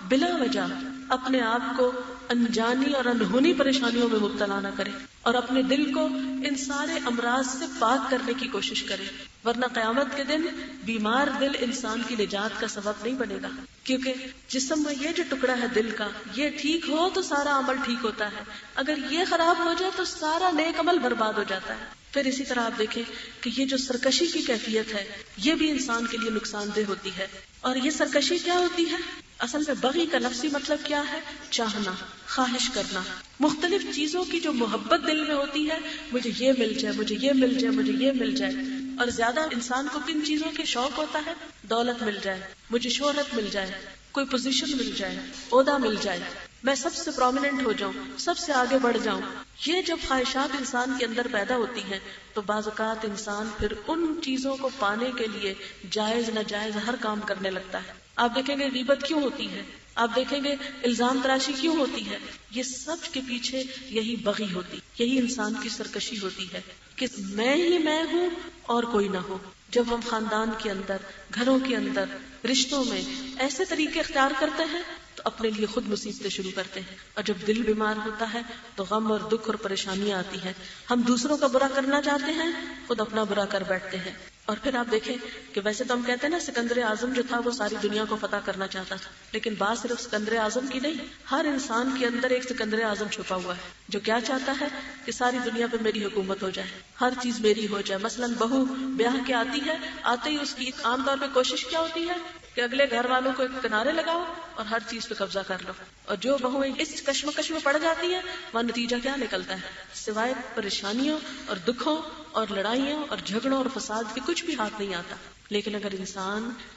بلا وجہ اپنے آپ کو انجانی اور انہونی پریشانیوں میں مبتلا نہ کرے، اور اپنے دل کو ان سارے امراض سے پاک کرنے کی کوشش کرے. ورنہ قیامت کے دن بیمار دل انسان کی نجات کا سبب نہیں بنے گا. کیونکہ جسم میں یہ جو ٹکڑا ہے دل کا، یہ ٹھیک ہو تو سارا عمل ٹھیک ہوتا ہے، اگر یہ خراب ہو جائے تو سارا نیک عمل برباد ہو جاتا ہے. پھر اسی طرح آپ دیکھیں کہ یہ جو سرکشی کی کیفیت ہے یہ بھی انسان کے لیے نقصان دہ ہوتی ہے. اور یہ سرکشی کیا ہوتی ہے؟ اصل میں بغی کا لفظی مطلب کیا ہے؟ چاہنا، خواہش کرنا. مختلف چیزوں کی جو محبت دل میں ہوتی ہے، مجھے یہ مل جائے، مجھے یہ مل جائے، مجھے یہ مل جائے. اور زیادہ انسان کو کن چیزوں کے شوق ہوتا ہے؟ دولت مل جائے، مجھے شہرت مل جائے، کوئی پوزیشن مل جائے، عہدہ مل جائے، میں سب سے پرومیننٹ ہو جاؤں، سب سے آگے بڑھ جاؤں. یہ جب خواہشات انسان کے اندر پیدا ہوتی ہیں تو بعض اوقات انسان پھر ان چیزوں کو پانے کے لیے جائز ناجائز ہر کام کرنے لگتا ہے. آپ دیکھیں گے غیبت کیوں ہوتی ہے، آپ دیکھیں گے الزام تراشی کیوں ہوتی ہے. یہ سب کے پیچھے یہی بغی ہوتی، یہی انسان کی سرکشی ہوتی ہے کہ میں ہی میں ہوں اور کوئی نہ ہو. جب ہم خاندان کے اندر، گھروں کے اندر، رشتوں میں ایسے طریقے اختیار کرتے ہیں تو اپنے لیے خود مصیبتیں شروع کرتے ہیں. اور جب دل بیمار ہوتا ہے تو غم اور دکھ اور پریشانیاں آتی ہیں. ہم دوسروں کا برا کرنا چاہتے ہیں، خود اپنا برا کر بیٹھتے ہیں. اور پھر آپ دیکھیں کہ ویسے تو ہم کہتے ہیں نا سکندر اعظم جو تھا وہ ساری دنیا کو فتح کرنا چاہتا تھا، لیکن بات صرف سکندر اعظم کی نہیں، ہر انسان کے اندر ایک سکندر اعظم چھپا ہوا ہے جو کیا چاہتا ہے کہ ساری دنیا پہ میری حکومت ہو جائے، ہر چیز میری ہو جائے. مثلاً بہو بیاہ کے آتی ہے، آتے ہی اس کی عام طور پہ کوشش کیا ہوتی ہے کہ اگلے گھر والوں کو ایک کنارے لگاؤ اور ہر چیز پہ قبضہ کر لو. اور جو بہویں اس کشمکش میں پڑ جاتی ہیں وہاں نتیجہ کیا نکلتا ہے؟ سوائے پریشانیوں اور دکھوں اور لڑائیوں اور جھگڑوں اور فساد کے کچھ بھی ہاتھ نہیں آتا. لیکن اگر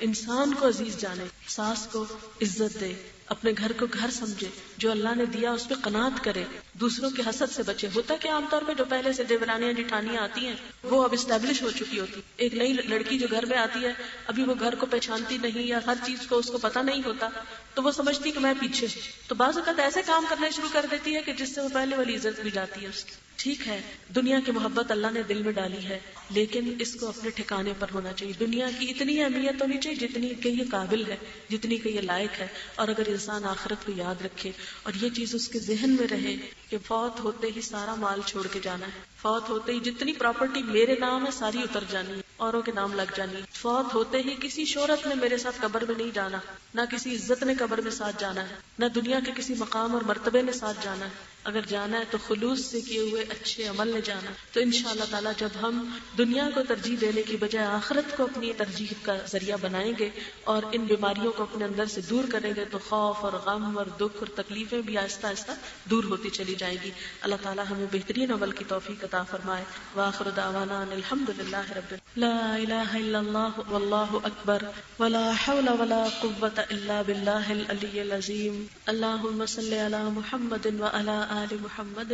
انسان کو عزیز جانے، ساس کو عزت دے، اپنے گھر کو گھر سمجھے، جو اللہ نے دیا اس پہ قناعت کرے، دوسروں کے حسد سے بچے. ہوتا کہ عام طور پہ جو پہلے سے دیورانیاں جٹھانیاں آتی ہیں وہ اب اسٹیبلش ہو چکی ہوتی. ایک نئی لڑکی جو گھر میں آتی ہے ابھی وہ گھر کو پہچانتی نہیں یا ہر چیز کو اس کو پتہ نہیں ہوتا تو وہ سمجھتی کہ میں پیچھے. تو بعض اوقات ایسے کام کرنے شروع کر دیتی ہے کہ جس سے وہ پہلے والی عزت بھی جاتی ہے اس کی. ٹھیک ہے دنیا کی محبت اللہ نے دل میں ڈالی ہے لیکن اس کو اپنے ٹھکانے پر ہونا چاہیے. دنیا کی اتنی اہمیت ہونی چاہیے جتنی کہ یہ قابل ہے, جتنی کہ یہ لائق ہے. اور اگر انسان آخرت کو یاد رکھے اور یہ چیز اس کے ذہن میں رہے کہ فوت ہوتے ہی سارا مال چھوڑ کے جانا ہے, فوت ہوتے ہی جتنی پراپرٹی میرے نام ہے ساری اتر جانی ہے, اوروں کے نام لگ جانی ہے. فوت ہوتے ہی کسی شہرت نے میرے ساتھ قبر میں نہیں جانا, نہ کسی عزت نے قبر میں ساتھ جانا ہے, نہ دنیا کے کسی مقام اور مرتبے نے ساتھ جانا ہے. اگر جانا ہے تو خلوص سے کیے ہوئے اچھے عمل نے جانا. تو انشاءاللہ تعالی جب ہم دنیا کو ترجیح دینے کی بجائے آخرت کو اپنی ترجیح کا ذریعہ بنائیں گے اور ان بیماریوں کو اپنے اندر سے دور کریں گے تو خوف اور غم اور دکھ اور تکلیفیں بھی آہستہ آہستہ دور ہوتی چلی جائیں گی. اللہ تعالی ہمیں بہترین عمل کی توفیق عطا فرمائے. وآخر دعوانا ان الحمدللہ رب لا الہ الا اللہ واللہ اکبر ولا حول ولا قوة الا باللہ العلی العظیم. اللہم صلی علی محمد وعلی آل محمد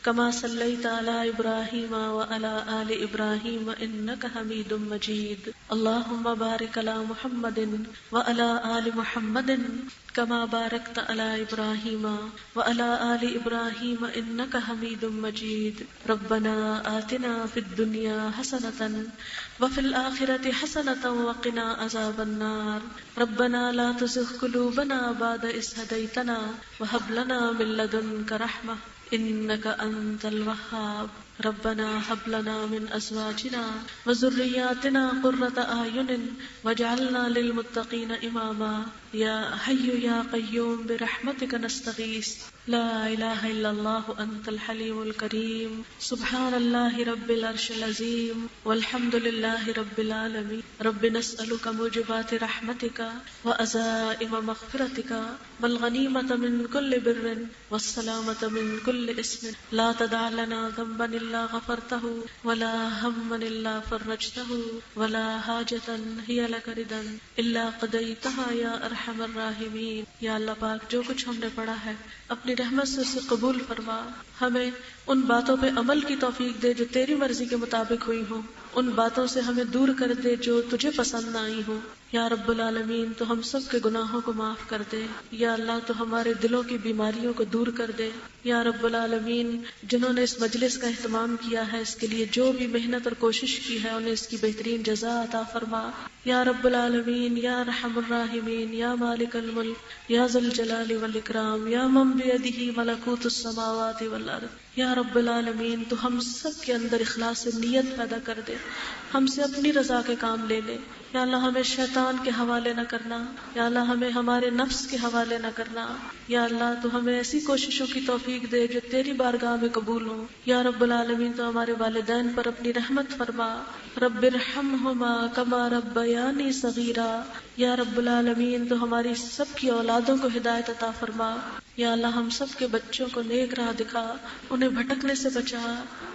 كما صلیت علی ابراہیم وعلی آل ابراہیم انک حمید مجید. اللہم بارک علی محمد وعلی آل محمد كما باركت على إبراهيم وعلى آل إبراهيم إنك حميد مجيد. ربنا آتنا في الدنيا حسنة وفي الآخرة حسنة وقنا عذاب النار. ربنا لا تزغ قلوبنا بعد إذ هديتنا وهب لنا من لدنك رحمة إنك أنت الوهاب. ربنا هب لنا من أزواجنا وذرياتنا قرة أعين واجعلنا للمتقين إماما. يا حي يا قيوم برحمتك نستغيث لا إله إلا الله أنت الحليم الكريم. سبحان الله رب العرش العظيم والحمد لله رب العالمين. رب نسألك موجبات رحمتك وعزائم مغفرتك والغنيمة من كل بر والسلامة من كل اسم. لا تدع لنا ذنبا إلا غفرته ولا هما إلا فرجته ولا حاجة هي لك رضا إلا قضيتها يا أرحم الراحمين. یا اللہ پاک جو کچھ ہم نے پڑھا ہے اپنی رحمت سے اسے قبول فرما. ہمیں ان باتوں پہ عمل کی توفیق دے جو تیری مرضی کے مطابق ہوئی ہوں, ان باتوں سے ہمیں دور کر دے جو تجھے پسند نہ آئی ہوں. یا رب العالمین تو ہم سب کے گناہوں کو معاف کر دے. یا اللہ تو ہمارے دلوں کی بیماریوں کو دور کر دے. یا رب العالمین جنہوں نے اس مجلس کا اہتمام کیا ہے اس کے لیے جو بھی محنت اور کوشش کی ہے انہیں اس کی بہترین جزا عطا فرما. یا رب العالمین یا ارحم الراحمین یا مالک الملک یا ذی الجلال والاکرام یا من بیدہ ملکوت السماوات والارض. یا رب العالمین تو ہم سب کے اندر اخلاص نیت پیدا کر دے, ہم سے اپنی رضا کے کام لے لے. یا اللہ ہمیں شیطان کے حوالے نہ کرنا, یا اللہ ہمیں ہمارے نفس کے حوالے نہ کرنا. یا اللہ تو ہمیں ایسی کوششوں کی توفیق دے جو تیری بارگاہ میں قبول ہوں. یا رب العالمین تو ہمارے والدین پر اپنی رحمت فرما. رب ارحمہما کما ربیانی صغیرا. یا رب العالمین تو ہماری سب کی اولادوں کو ہدایت عطا فرما. یا اللہ ہم سب کے بچوں کو نیک راہ دکھا, انہیں بھٹکنے سے بچا,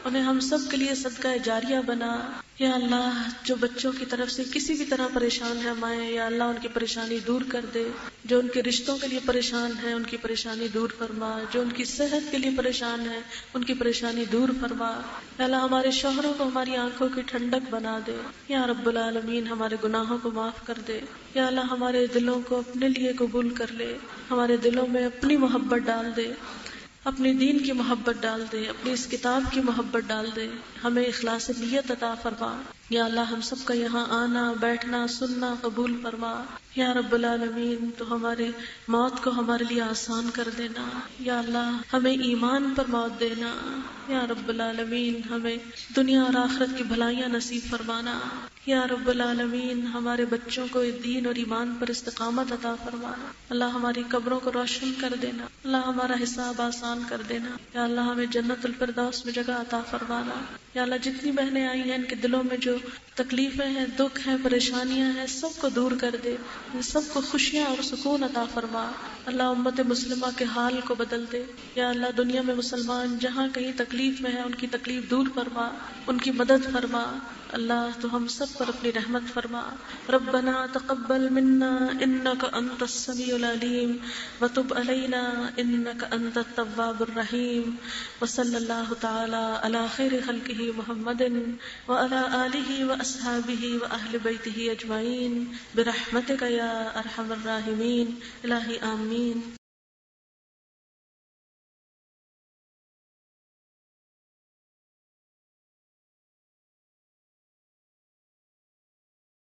انہیں ہم سب کے لیے صدقہ جاریہ بنا. یا اللہ جو بچوں کی طرف سے کسی بھی طرح پریشان ہے مائیں, یا اللہ ان کی پریشانی دور کر دے. جو ان کے رشتوں کے لیے پریشان ہیں ان کی پریشانی دور فرما. جو ان کی صحت کے لیے پریشان ہے ان کی پریشانی دور فرما. یا اللہ ہمارے شوہروں کو ہماری آنکھوں کی ٹھنڈک بنا دے. یا رب العالمین ہمارے گناہوں کو معاف کر دے. یا اللہ ہمارے دلوں کو اپنے لیے قبول کر لے, ہمارے دلوں میں اپنی محبت ڈال دے, اپنی دین کی محبت ڈال دے, اپنی اس کتاب کی محبت ڈال دے. ہمیں اخلاص نیت عطا فرما. یا اللہ ہم سب کا یہاں آنا بیٹھنا سننا قبول فرما. یا رب العالمین تو ہمارے موت کو ہمارے لیے آسان کر دینا. یا اللہ ہمیں ایمان پر موت دینا. یا رب العالمین ہمیں دنیا اور آخرت کی بھلائیاں نصیب فرمانا. یا رب العالمین ہمارے بچوں کو دین اور ایمان پر استقامت عطا فرمانا. اللہ ہماری قبروں کو روشن کر دینا. اللہ ہمارا حساب آسان کر دینا. یا اللہ ہمیں جنت الفردوس میں جگہ عطا فرمانا. یا اللہ جتنی بہنیں آئی ہیں ان کے دلوں میں جو تکلیفیں ہیں، دکھ ہیں، پریشانیاں ہیں، سب کو دور کر دے، سب کو خوشیاں اور سکون عطا فرما۔ اللہ امت مسلمہ کے حال کو بدل دے۔ یا اللہ دنیا میں مسلمان جہاں کہیں تکلیف میں ہیں ان کی تکلیف دور فرما، ان کی مدد فرما۔ اللہ تو ہم سب پر اپنی رحمت فرما۔ ربنا تقبل منا انک انت السمیع العلیم وتب علینا انک انت التواب الرحیم، وصلی اللہ تعالی علی خیر خلقہ محمد وعلی آلہ واصحابہ واہل بیتہ اجمعین برحمتک یا ارحم الراحمین۔ الہی آمین۔